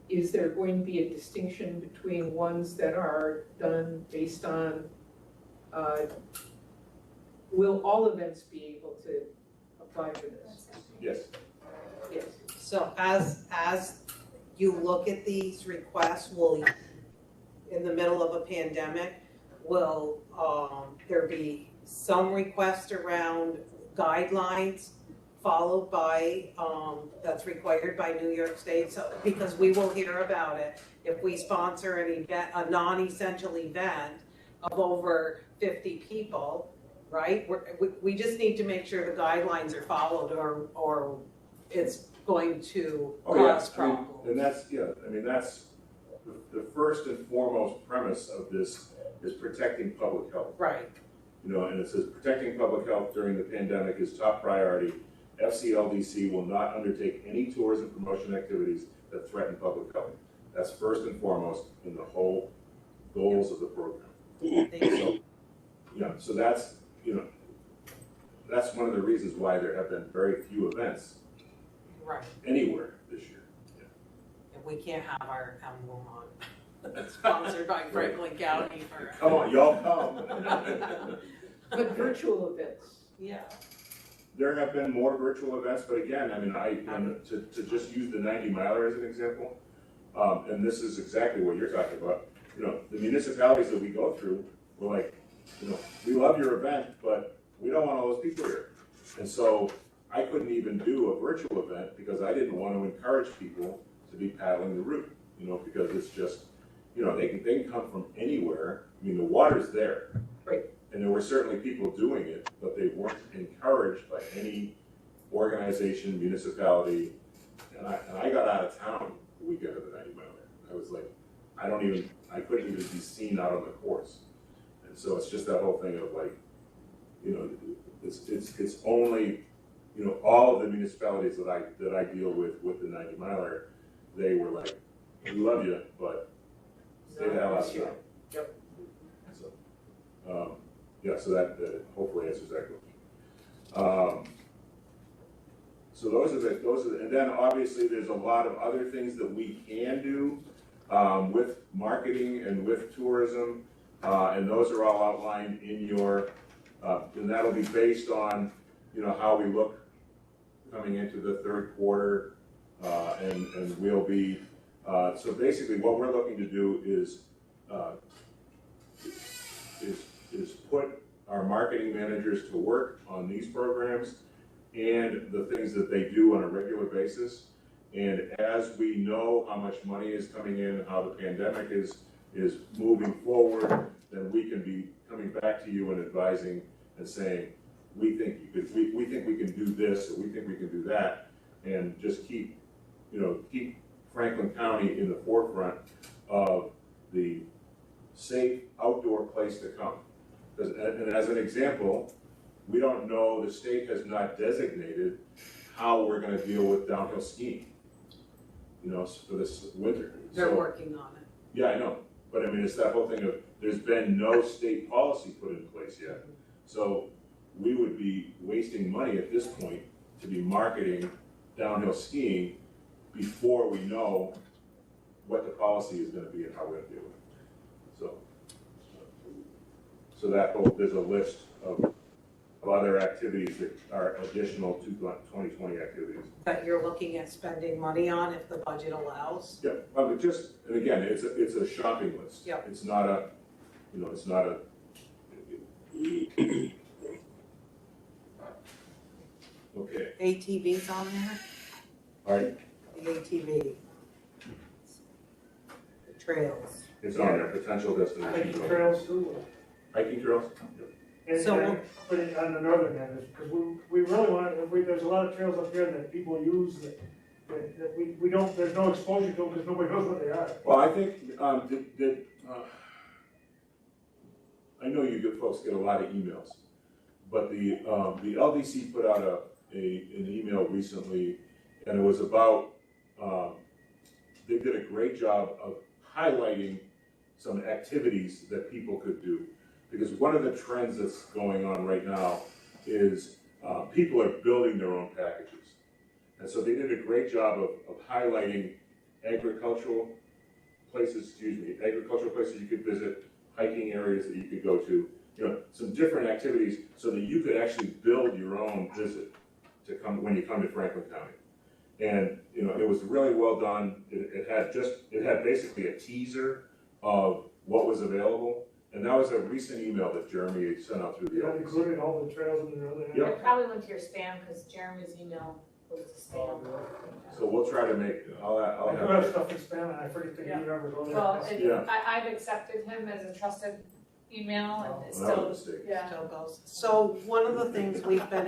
Is there going to be a distinction between ones that are done based on, will all events be able to apply for this? Yes. Yes. So as you look at these requests, in the middle of a pandemic, will there be some requests around guidelines followed by, that's required by New York State? So, because we will hear about it if we sponsor an event, a non-essential event of over 50 people, right? We just need to make sure the guidelines are followed or it's going to cause problems. And that's the first and foremost premise of this is protecting public health. Right. And it says protecting public health during the pandemic is top priority. FCLDC will not undertake any tourism promotion activities that threaten public health. That's first and foremost in the whole goals of the program. So that's one of the reasons why there have been very few events anywhere this year. And we can't have our emblem on, sponsored by Franklin County for. Come on, y'all come. But virtual events. Yeah. There have been more virtual events, but again, to just use the 90 miler as an example, and this is exactly what you're talking about. The municipalities that we go through, we're like, we love your event, but we don't want all those people here. And so I couldn't even do a virtual event because I didn't want to encourage people to be paddling the route, because it's just, they can come from anywhere. I mean, the water's there. Right. And there were certainly people doing it, but they weren't encouraged by any organization, municipality. And I got out of town the weekend of the 90 miler. I was like, I couldn't even be seen out on the course. And so it's just that whole thing of like, it's only, all of the municipalities that I deal with the 90 miler, they were like, we love you, but stay the hell out of town. Yep. Yeah, so that hopefully answers that question. So those are the, and then obviously there's a lot of other things that we can do with marketing and with tourism, and those are all outlined in your, and that'll be based on, you know, how we look coming into the third quarter, and we'll be, so basically what we're looking to do is put our marketing managers to work on these programs and the things that they do on a regular basis. And as we know how much money is coming in, how the pandemic is moving forward, then we can be coming back to you and advising and saying, we think we think we can do this, or we think we can do that, and just keep Franklin County in the forefront of the safe outdoor place to come. And as an example, we don't know, the state has not designated how we're gonna deal with downhill skiing, you know, for this winter. They're So, working on it. yeah, I know, but I mean, it's that whole thing of, there's been no state policy put in place yet. So we would be wasting money at this point to be marketing downhill skiing before we know what the policy is gonna be and how we're gonna deal with it. So that whole, there's a list of other activities that are additional to 2020 activities. That you're looking at spending money on if the budget allows. Yeah, but just, and again, it's a shopping list. Yep. It's not a, you know, it's not a. Okay, ATVs on there, all right, the ATV. The trails. it's on there, potential destinations. Hiking trails too. Hiking trails? And So- put it on the northern end, because we really want, there's a lot of trails up here that people use that we don't, there's no exposure to them because nobody knows what they are. Well, I think, I know you good folks get a lot of emails, but the LDC put out an email recently, and it was about, they did a great job of highlighting some activities that people could do. Because one of the trends that's going on right now is people are building their own packages. And so they did a great job of highlighting agricultural places you could visit, hiking areas that you could go to, you know, some different activities so that you could actually build your own visit to come when you come to Franklin County. And, you know, it was really well done. It had basically a teaser of what was available. And that was a recent email that Jeremy sent out through the That office. included all the trails in the northern end. Yeah. It probably went to your spam, because Jeremy's email was to spam. So we'll try to make, I'll I do have, have stuff in spam, and I forget to Yeah. email it on there. Well, Yeah. I've accepted him as a trusted email, and it's that still, was a mistake. yeah. Still goes. So one of the things we've been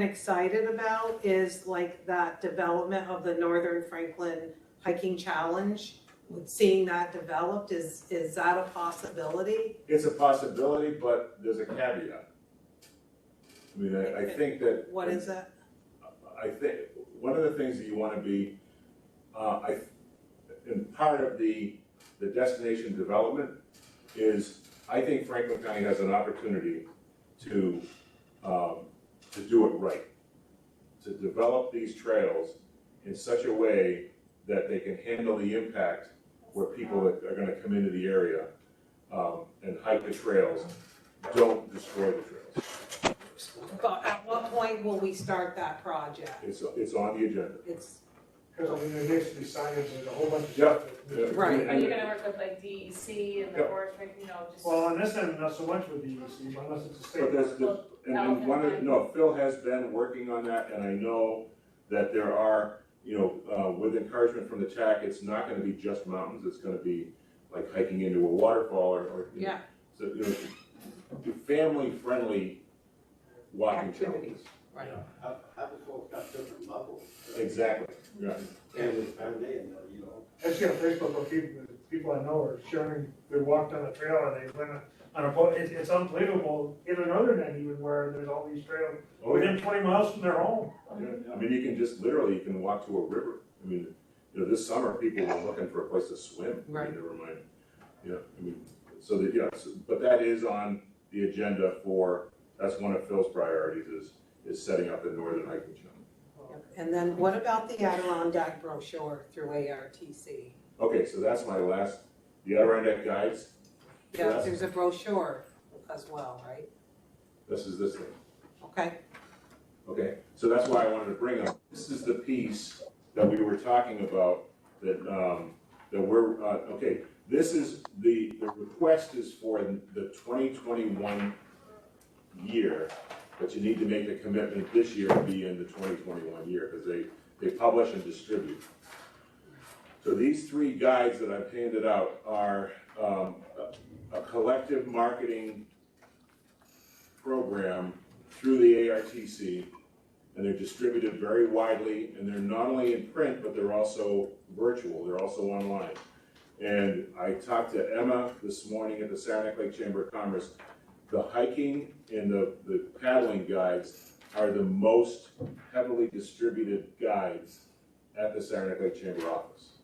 excited about is like that development of the Northern Franklin Hiking Challenge. Seeing that developed, is that a possibility? It's a possibility, but there's a caveat. I mean, I think that. What is that? I think, one of the things that you want to be, and part of the destination development is, I think Franklin County has an opportunity to do it right. To develop these trails in such a way that they can handle the impact where people that are gonna come into the area and hike the trails, don't destroy the trails. But at what point will we start that project? It's on the agenda. It's, Because I mean, there needs to be signage and a whole bunch of Yeah. stuff. Yeah. Right. Are you gonna work with like DEC and the Yeah. forest, you know, just? Well, on this end, not so much with DEC, unless it's a state. But and one of, no, Phil has been working on that, and I know that there are, you know, with encouragement from the TAC, it's not gonna be just mountains, it's gonna be like hiking into a waterfall or. you know, yeah, So, you know, family-friendly walking activities, challenges. right. Have the folks got different levels. Exactly, yeah. Family friendly and, you know. I see on Facebook where people I know are sharing, they walked on a trail and they went on a boat. It's unbelievable in the northern end even where there's all these trails Oh, yeah. within 20 miles from their home. Yeah, I mean, you can just, literally, you can walk to a river. I mean, you know, this summer, people were looking for a place to swim. Right. Never mind. Yeah, I mean, So that, yes, but that is on the agenda for, that's one of Phil's priorities is setting up the Northern Hiking Channel. And then what about the Adirondack brochure through ARTC? Okay, so that's my last, the Adirondack guides. So Yeah, that's- there's a brochure as well, right? This is this thing. Okay. Okay, so that's why I wanted to bring up, this is the piece that we were talking about, that, that we're, okay, this is, the request is for the 2021 year, but you need to make the commitment this year to be in the 2021 year, because they publish and distribute. So these three guides that I've handed out are a collective marketing program through the ARTC, and they're distributed very widely, and they're not only in print, but they're also virtual, they're also online. And I talked to Emma this morning at the Saranac Lake Chamber of Commerce. The hiking and the paddling guides are the most heavily distributed guides at the Saranac Lake Chamber office.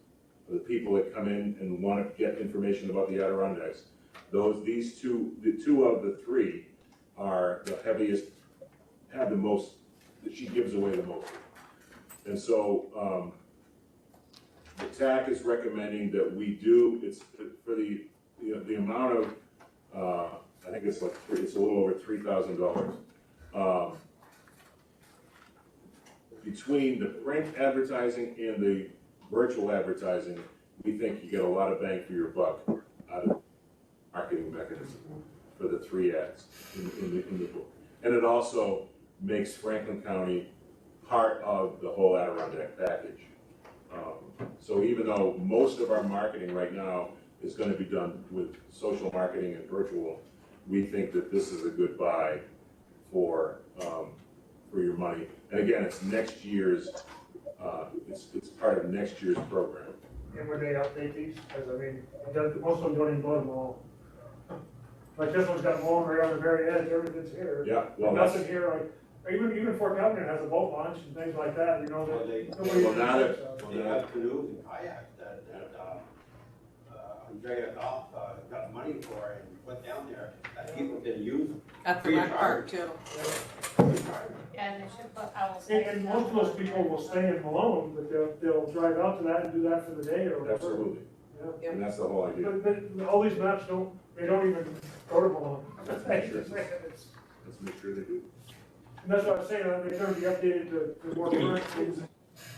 For the people that come in and want to get information about the Adirondacks, these two, the two of the three are the heaviest, have the most, that she gives away the most. And so, the TAC is recommending that we do, it's for the amount of, I think it's like, it's a little over $3,000. Between the print advertising and the virtual advertising, we think you get a lot of bang for your buck out of marketing mechanism for the three ads in the book. And it also makes Franklin County part of the whole Adirondack package. So even though most of our marketing right now is going to be done with social marketing and virtual, we think that this is a good buy for your money. And again, it's next year's, it's part of next year's program. And when they update these, because I mean, most of them don't even go to them all. Like this one's got Mullen right on the very edge, everything's here. Yeah, well, Nothing here, like, even Fort Governor has a boat launch and things like that, you know, Well, that. well, now that- They have canoes and kayaks that Andrea Goff got money for and put down there that people can use. At the free rec of park charge. too. And they should put owls. And most of those people will stay in Malone, but they'll drive out to that and do that for the day or whatever. Absolutely. Yeah. And that's the whole idea. But all these maps don't even go to Malone. Let's That's make sure, let's make sure they do. And that's what I'm saying, they're gonna be updated to more current things.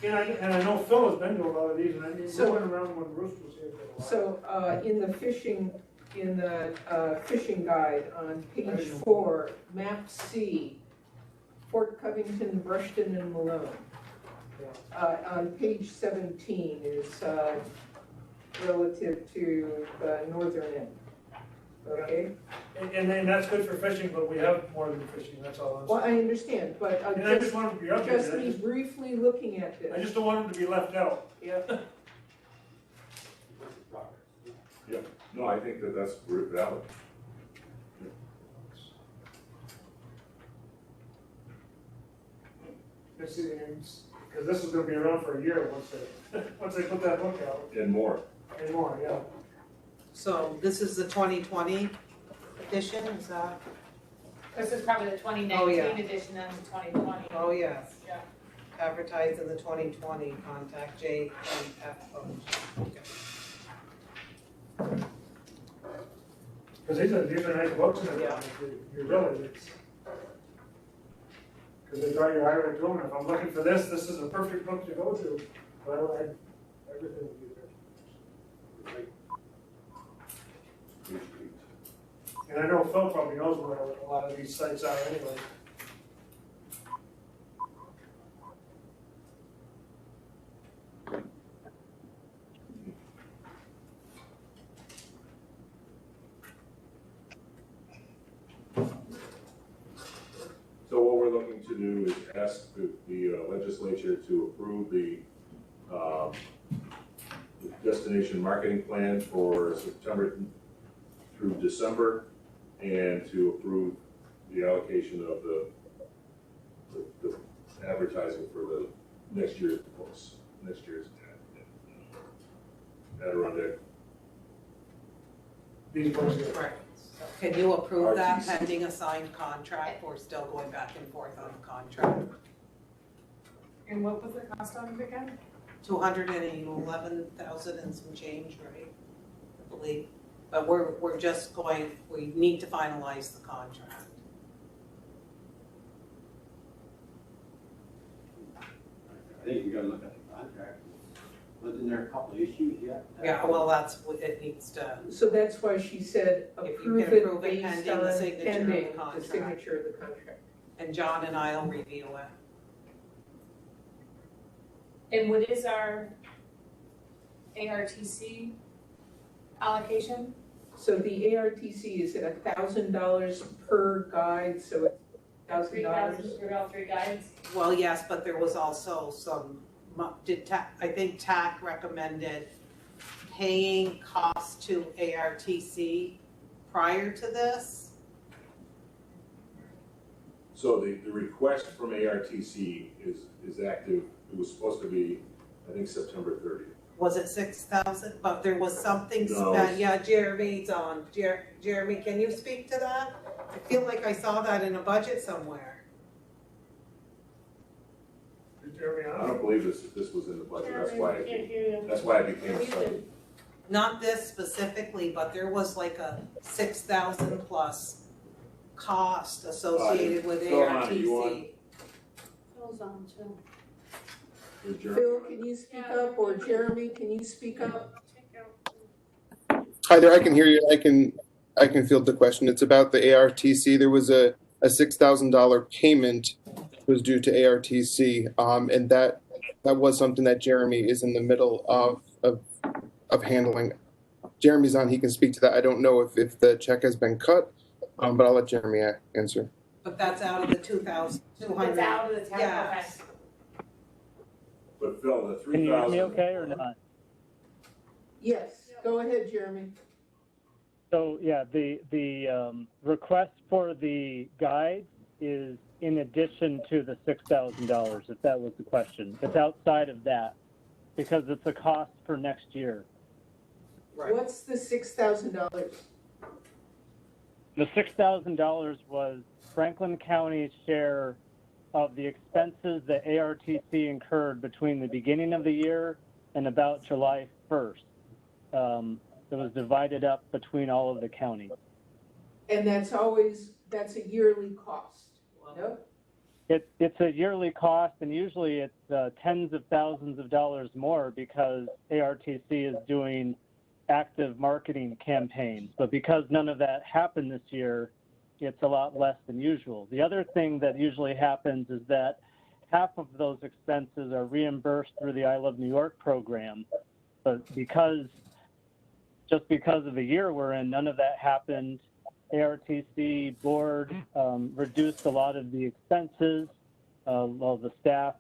And I know Phil has been to a lot of these, and I mean, we went around when Bruce was here for a while. So, in the fishing guide on page 4, map C, Fort Covington, Brushton, and Malone. On page 17 is, relative to the northern end. Okay? And then that's good for fishing, but we have more than fishing, that's all I'm Well, saying. I understand, but And I just want them to be updated. just me briefly looking at this. I just don't want them to be left out. Yeah. Yeah, no, I think that that's valid. Because this is gonna be around for a year once they put that book out, And more. and more, yeah. So this is the 2020 edition, is that? This is probably the Oh, yeah. 2019 edition and the 2020. Oh, yes. Yeah. Advertised in the 2020, contact JMF. Because these are nice books, and Yeah. you really, it's. Because they draw your eye right to them, if I'm looking for this is a perfect book to go to. Well, everything will be there. And I know Phil probably knows where a lot of these sites are anyway. So what we're looking to do is ask the legislature to approve the destination marketing plan for September through December, and to approve the allocation of the advertising for the next year's books, next year's Adirondack these ones here. Right. Can you approve that pending a signed contract? We're still going back and forth on the contract. And what was the cost on it again? 211,000 and some change, right? I believe. But we're just going, we need to finalize the contract. I think you gotta look at the contract. Wasn't there a couple of issues yet? Yeah, well, that's what it needs to, So that's why she said If you approve can it approve it based pending the on signature of the pending the contract. signature of the contract. and John and I'll review it. And what is our ARTC allocation? So the ARTC is at $1,000 per guide, so it's $1,000. For all 3 guides? Well, yes, but there was also some, I think TAC recommended paying costs to ARTC prior to this. So the request from ARTC is active, it was supposed to be, I think, September 30th. Was it 6,000? But there was something No. spent, yeah, Jeremy's on. Jeremy, can you speak to that? I feel like I saw that in a budget somewhere. Is Jeremy I on? don't believe this was in the budget, that's why, Can't hear you. that's why it became a sudden. Not this specifically, but there was like a 6,000 plus cost associated with Phil, honey, you ARTC. Phil's on too. Is Jeremy- Phil, can you speak up, or Jeremy, can you speak up? Hi there, I can hear you. I can field the question. It's about the ARTC. There was a $6,000 payment was due to ARTC, and that was something that Jeremy is in the middle of handling. Jeremy's on; he can speak to that. I don't know if the check has been cut, but I'll let Jeremy answer. But that's out of the 2,200. It's out of the town, Yes. But Phil, the Can you hear me 3,000. okay or not? Yes, go ahead, Jeremy. So, yeah, the request for the guide is in addition to the $6,000, if that was the question. It's outside of that, because it's a cost for next year. Right. What's the $6,000? The $6,000 was Franklin County's share of the expenses that ARTC incurred between the beginning of the year and about July 1st. It was divided up between all of the counties. And that's a yearly cost, no? It's a yearly cost, and usually it's tens of thousands of dollars more because ARTC is doing active marketing campaigns. But because none of that happened this year, it's a lot less than usual. The other thing that usually happens is that half of those expenses are reimbursed through the I Love New York program. But just because of the year we're in, none of that happened. ARTC board reduced a lot of the expenses. Well, the staff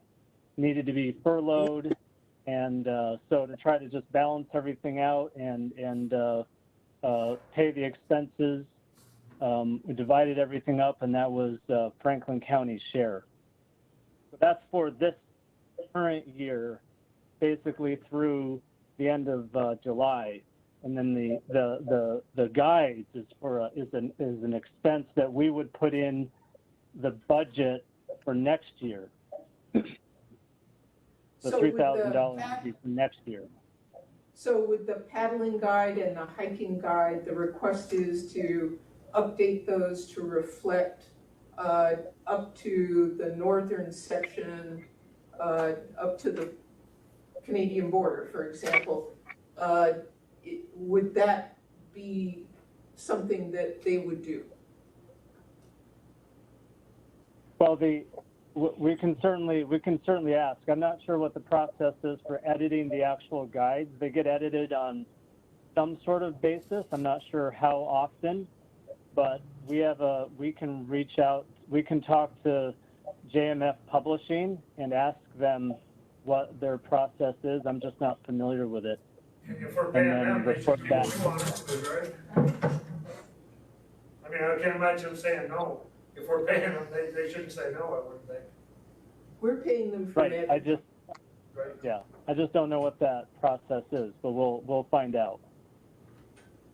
needed to be furloughed. And so to try to just balance everything out and pay the expenses, we divided everything up, and that was Franklin County's share. So that's for this current year, basically through the end of July. And then the guides is an expense that we would put in the budget for next year. The So with the $3,000 would be for next year. So with the paddling guide and the hiking guide, the request is to update those to reflect up to the northern section, up to the Canadian border, for example. Would that be something that they would do? Well, we can certainly ask. I'm not sure what the process is for editing the actual guides. They get edited on some sort of basis. I'm not sure how often, but we can reach out. We can talk to JMF Publishing and ask them what their process is. I'm just not familiar with it. And if we're paying them, they should report do back. what we want us to do, right? I mean, I can't imagine them saying no. If we're paying them, they shouldn't say no, I wouldn't think. We're paying them for Right. I just don't know what that process is, but we'll find out.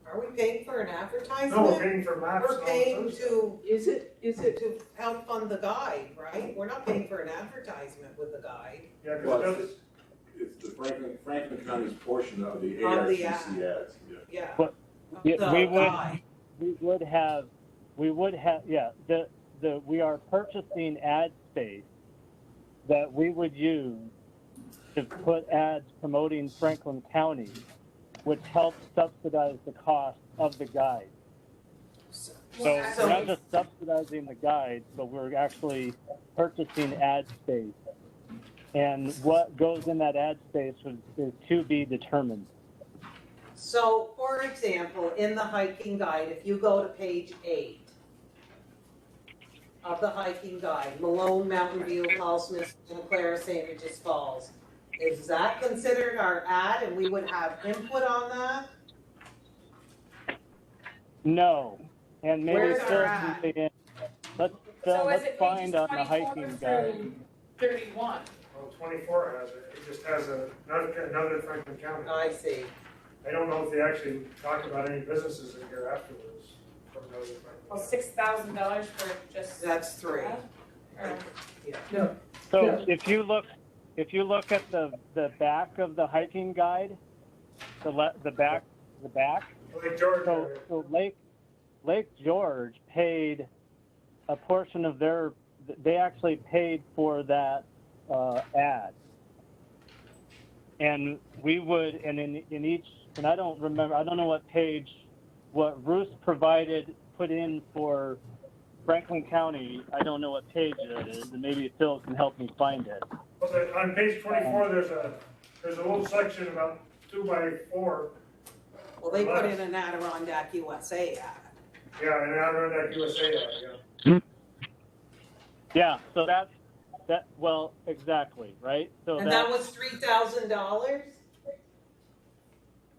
All Are we paying for an advertisement? No, we're paying for maps. We're and all paying those to, Is it to help fund the guide, right? We're not paying for an advertisement with the guide. Yeah, 'cause Well, it does- it's the Franklin County's portion of the Of the ARTC ad. ads, yeah. Yeah. But Of yeah, the guide. we would have, yeah, we are purchasing ad space that we would use to put ads promoting Franklin County, which helps subsidize the cost of the guide. So we're not just subsidizing the guide, but we're actually purchasing ad space. And what goes in that ad space is to be determined. So, for example, in the hiking guide, if you go to page 8 of the hiking guide, Malone, Mountain View, Paul Smith, Santa Clara, St. Regis Falls, is that considered our ad and we would have input on that? No, and maybe Where's Phil our can ad? weigh in. Let's So is let's it find pages on the 24 hiking guide. through 31? Well, 24 has it, it just has another Franklin County. I see. I don't know if they actually talk about any businesses in here afterwards from another Franklin Well, County. $6,000 for just. That's 3. Or- No. So Yeah. if you look at the back of the hiking guide, the back. Lake George area. So Lake George paid a portion of they actually paid for that ad. And we would, and in each, and I don't know what page, what Ruth put in for Franklin County, I don't know what page it is, and maybe Phil can help me find it. Well, on page 24, there's a little section about 2x4. Well, they put in an Adirondack USA ad. Yeah, and Adirondack USA ad, yeah. Yeah, so well, exactly, right? So And that was $3,000?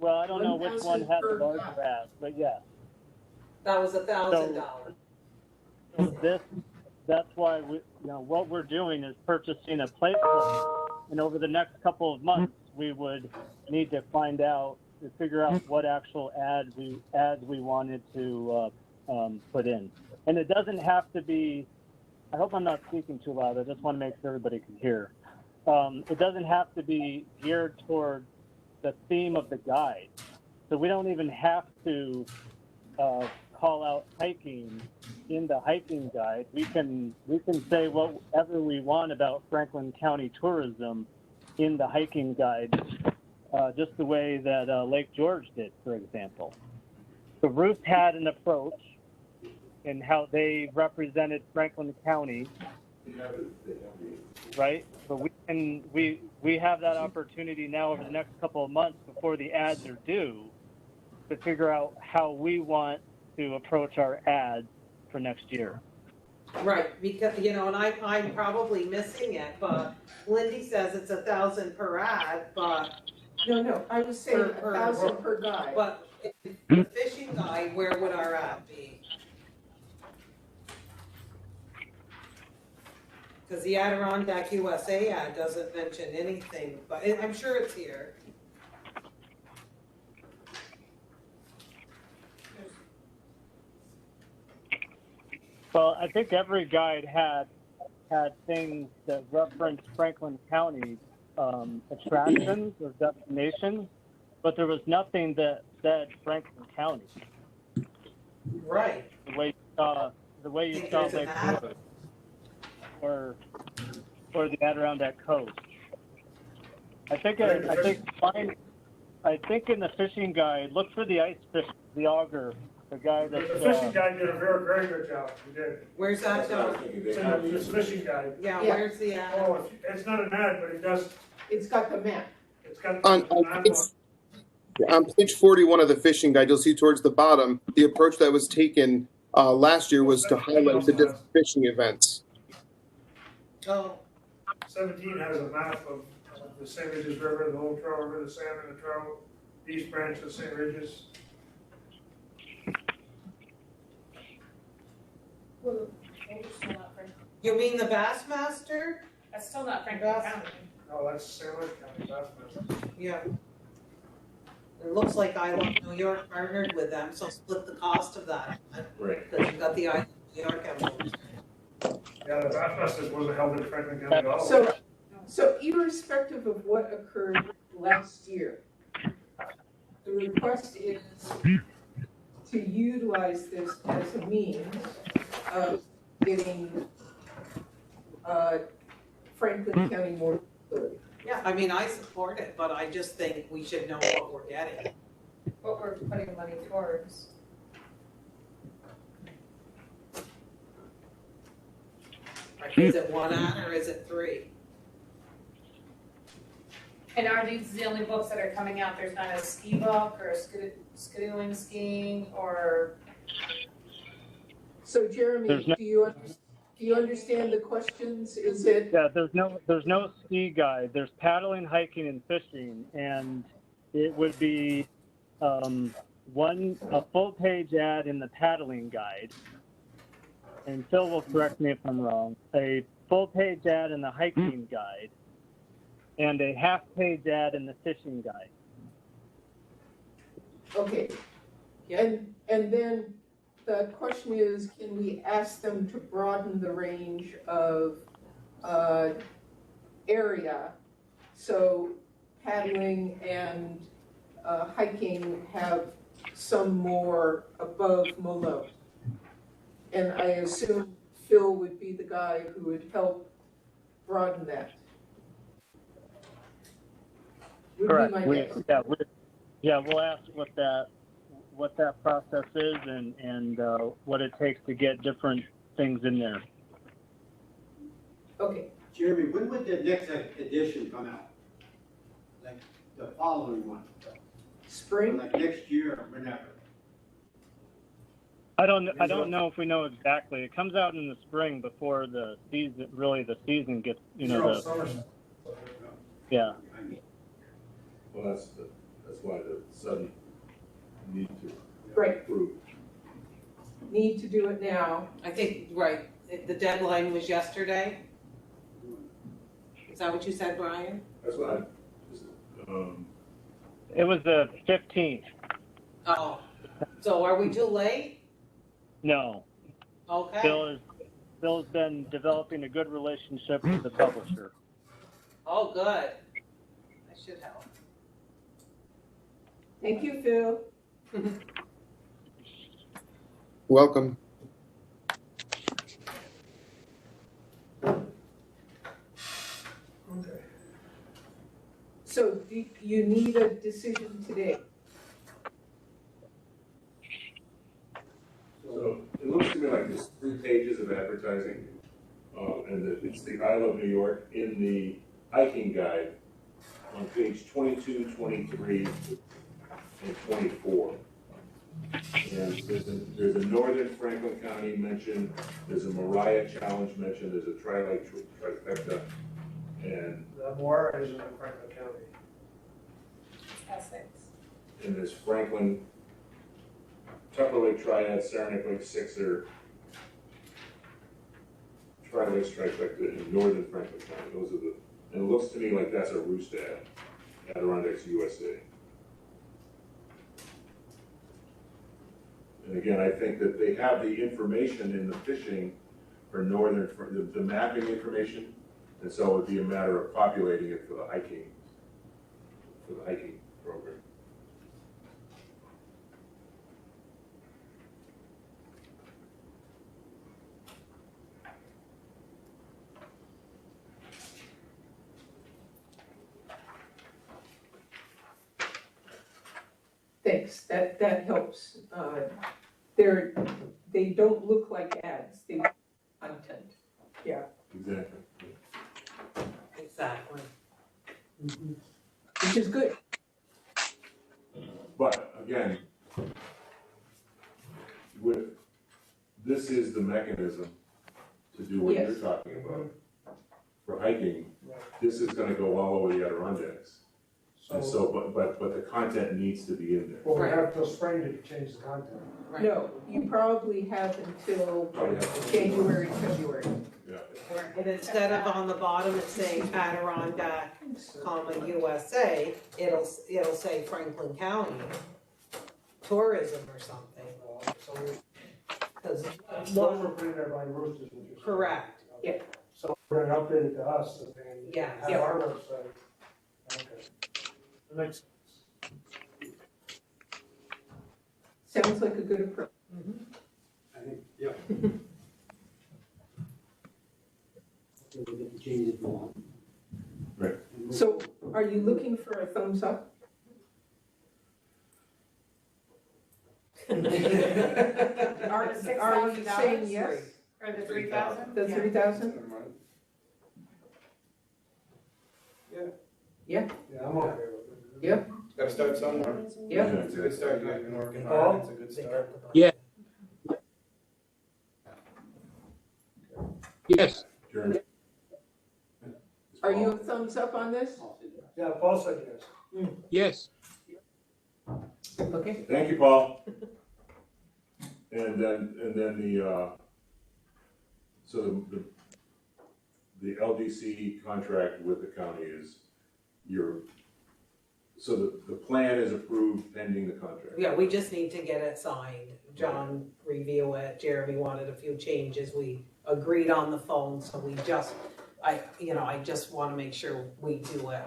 well, I don't know which one had the larger ad, but yes. That was $1,000. So that's why what we're doing is purchasing a placeholder, and over the next couple of months, we would need to figure out what actual ads we wanted to put in. And it doesn't have to be, I hope I'm not speaking too loud, I just want to make sure everybody can hear. It doesn't have to be geared toward the theme of the guide. So we don't even have to call out hiking in the hiking guide. We can say whatever we want about Franklin County tourism in the hiking guide, just the way that Lake George did, for example. So Ruth had an approach in how they represented Franklin County, right? But we have that opportunity now over the next couple of months before the ads are due to figure out how we want to approach our ads for next year. Right, because, and I'm probably missing it, but Lindy says it's $1,000 per ad, but. No, I was saying Per- 1,000 per guide. But in the fishing guide, where would our ad be? Because the Adirondack USA ad doesn't mention anything, but I'm sure it's here. Well, I think every guide had things that referenced Franklin County attractions or destinations, but there was nothing that said Franklin County. Right. The way you saw There's an Lake ad. George or the Adirondack coast. I think in the fishing guide, look for the ice fish, the auger, the guy The that's fishing guide did a very good job, he did. Where's that show? It's in this fishing guide. Yeah, where's the ad? Oh, it's not an ad, but it does, It's got the map. it's got. On page 41 of the fishing guide, you'll see towards the bottom, the approach that was taken last year was to highlight the different fishing events. Oh, 17 has a map of the St. Regis River, the Old Trail River, the salmon, the trout, East Branch of St. Regis. Well, maybe it's still not Franklin. you mean the Bassmaster? That's still not Franklin County. No, that's St. Louis County, Bassmaster. Yeah. It looks like I Love New York partnered with them, so split the cost of that. Right. Because you've got the I Love New York emblem. Yeah, the Bath Fest was held in Franklin County. So irrespective of what occurred last year, the request is to utilize this as a means of getting, Franklin County more facility. Yeah, I mean, I support it, but I just think we should know what we're getting. What we're putting money towards. Is it one ad or is it three? And are these the only books that are coming out? There's not a ski book or a skidooing skiing or? So Jeremy, There's no- do you understand the questions? Is it, Yeah, there's no ski guide. There's paddling, hiking, and fishing, and it would be a full-page ad in the paddling guide. And Phil will correct me if I'm wrong. A full-page ad in the hiking guide, and a half-page ad in the fishing guide. okay. And then the question is, can we ask them to broaden the range of, area? So paddling and, hiking have some more above Merlot. And I assume Phil would be the guy who would help broaden that. Would be Correct. my guess. We'll ask what that process is and what it takes to get different things in there. Okay. Jeremy, when would the next edition come out? Like the following one? Spring? Like next year or whenever? I don't know if we know exactly. It comes out in the spring before the season gets, yeah. Well, that's why the sudden need to Right. approve. Need to do it now. I think, right, the deadline was yesterday? Is that what you said, Brian? That's what It was the 15th. Oh, so are we too late? No. Okay. Phil's been developing a good relationship with the publisher. Oh, good. I should help. Thank you, Phil. Welcome. Okay. So do you need a decision today? So it looks to me like there's 3 pages of advertising, and it's the I Love New York in the hiking guide on page 22, 23, and 24. And there's a Northern Franklin County mention, there's a Mariah Challenge mention, there's a Tri-Lake trifecta, and The Moore is in Franklin County. Essex. and there's Franklin, Tupper Lake Triad, Saranac Lake Sixer, Tri-Lakes trifecta in Northern Franklin County. Those are the, and it looks to me like that's a Roost ad, Adirondacks USA. And again, I think that they have the information in the fishing for northern, for the mapping information, and so it would be a matter of populating it for the hiking program. Thanks, that helps. They don't look like ads, they look like content, yeah. Exactly. Exactly. Which is good. But again, this is the mechanism to do what you're Yes. talking about. For hiking, this is gonna go all over the Adirondacks. And so, but the content needs to be in there. Well, we have till spring to change the content. No, you probably have until January, February. And instead of on the bottom, it's saying Adirondack, USA, it'll say Franklin County Tourism or something. So Because those were put in there by Roosters. correct. Yeah. So we're gonna update it to us and Yeah. have our website. Okay. That makes sense. Sounds like a good approach. I think, yeah. We get to change it if we want. Right. So are you looking for a thumbs up? Are you saying yes? Or the 3,000? The 3,000? Yeah, I'm okay with it. Yep. Gotta start somewhere. Yep. It's a good start, you guys have been working Paul? hard, it's a good start. Yeah. Yes. Jeremy? Are you a thumbs up on this? Yeah, Paul said yes. Yes. Okay. Thank you, Paul. And then so the LDC contract with the county is so the plan is approved pending the contract. Yeah, we just need to get it signed. John review it. Jeremy wanted a few changes. We agreed on the phone, so I just want to make sure we do it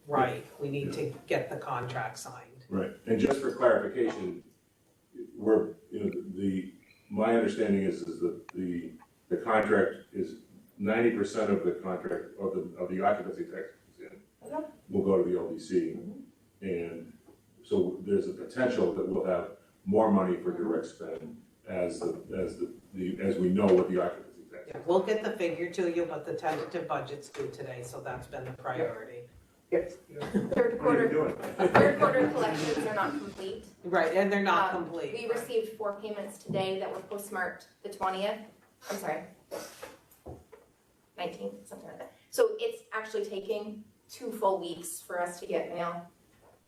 right. We need to get the contract signed. Right, and just for clarification, my understanding is that the contract is 90% of the contract of the occupancy tax will go to the LDC. And so there's a potential that we'll have more money for direct spend as we know what the occupancy tax is. Yeah, we'll get the figure to you, but the tentative budget's due today, so that's been the priority. Yes. Third quarter collections are not complete. Right, and they're not complete. We received 4 payments today that were postmarked the 20th, 19th, something like that. So it's actually taking 2 full weeks for us to get mail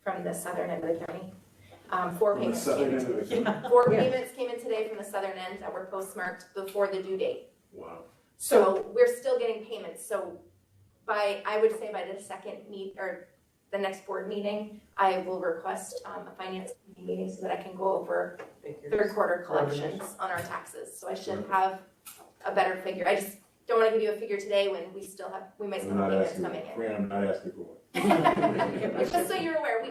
from the southern end of the county. 4 payments came in. 4 payments came in today from the southern end that were postmarked before the due date. Wow. So we're still getting payments. So I would say by the next board meeting, I will request a finance committee meeting so that I can go over third quarter collections on our taxes. So I should have a better figure. I just don't want to give you a figure today when we might still have payments coming in. Fran, I'm not asking for one. Just so you're aware, we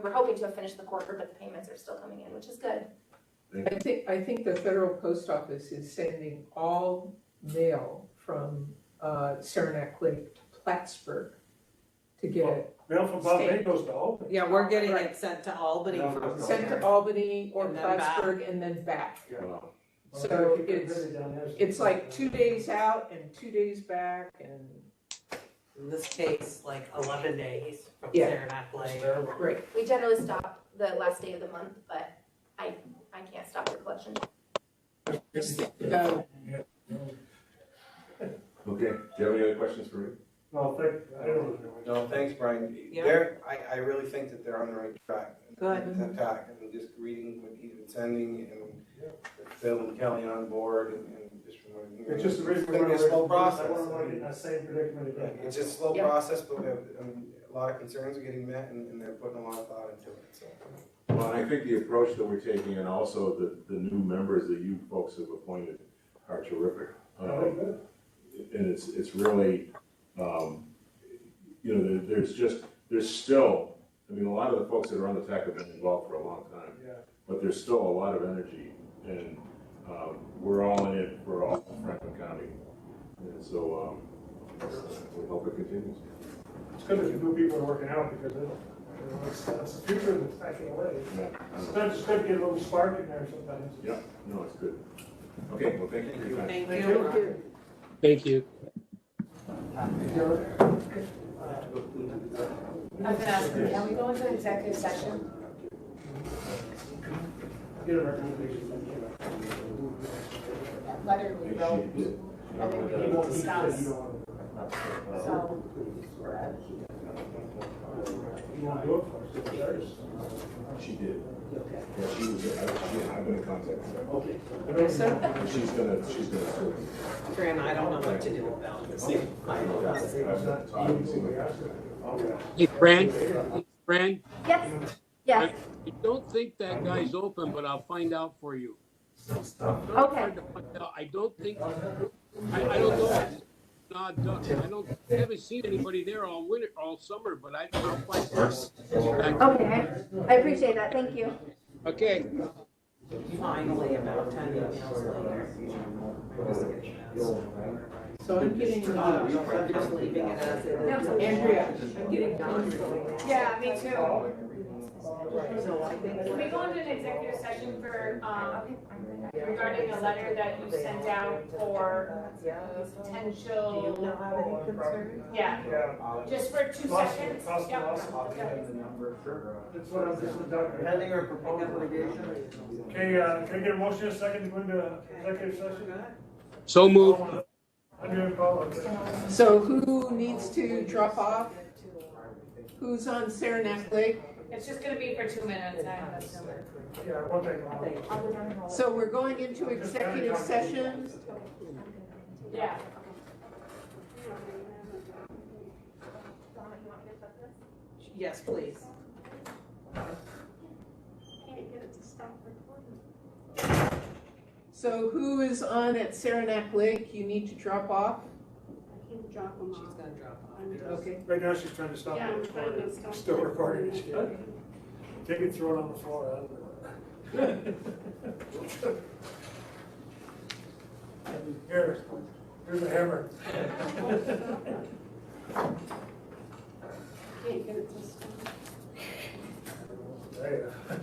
were hoping to have finished the quarter, but the payments are still coming in, which is good. I think the federal post office is sending all mail from Saranac Lake to Plattsburgh to get it. Mail from Bob Bay goes to Albany. Yeah, we're getting it sent to Albany. Sent to Albany or And then Plattsburgh and then back. Wow. So it's like 2 days out and 2 days back and. In this case, like 11 days from Yeah. Saranac Lake. Great. We generally stop the last day of the month, but I can't stop the collection. Okay, do you have any other questions for me? No, thanks, Brian. Yeah. I really think that they're on the right track. Good. That track, I mean, just reading what he's been sending and Phil and Kelly on board and just from what I'm hearing. It's just the reason It's gonna be a slow process. I don't want to get in that same predicament Yeah, again. it's just a slow Yeah. process, but we have, a lot of concerns are getting met and they're putting a lot of thought into it, so. Well, and I think the approach that we're taking and also the new members that you folks have appointed are terrific. And it's really, there's still, I mean, a lot of the folks that are on the TAC have been involved for a long time. Yeah. But there's still a lot of energy and we're all in it for all of Franklin County. And so we hope it continues. It's good that the new people are working out because it's the future that's backing away. Yeah. Sometimes it's good to get a little spark in there sometimes. Yeah, no, it's good. Okay, well, thank you for your time. Thank Thank you. you. Thank you. I was gonna ask, can we go into executive session? Get a recommendation. That letter we wrote, I think we need to stop. So, won't do it for us, it's ours. She did. Yeah, I've been in contact with her. Okay. She's gonna sue me. Fran, I don't know what to do about this. I've talked to her. Hey, Fran? Fran? Yes, yes, I don't think that guy's open, but I'll find out for you. okay. I don't think, I don't know. It's an odd duck. I haven't seen anybody there all winter, all summer, but I'll find out. Okay, I appreciate that, thank you. Okay. Finally, about 10 emails later. So I'm getting, Just leaving it as it is. Andrea, I'm getting Yeah, me too. So I think. Can we go into an executive session for, regarding a letter that you sent out for potential? Do you not have any concerns? Yeah, just for 2 seconds. Yep. That's what I'm just conducting. Pending or proposed litigation? Okay, can I get a motion in a second to go into executive session? So moved. I'm gonna call it. So who needs to drop off? Who's on Saranac Lake? It's just gonna be for 2 minutes, I'm assuming. Yeah, one thing. So we're going into executive session. Yeah. Yes, please. Can't get it to stop recording. So who is on at Saranac Lake? You need to drop off? I can't drop them off. She's gonna drop off. Okay. Right now, she's trying to stop. Yeah, I'm trying to stop. Still recording. Okay. Take it, throw it on the floor. Here's a hammer. Can't get it to stop. There you go.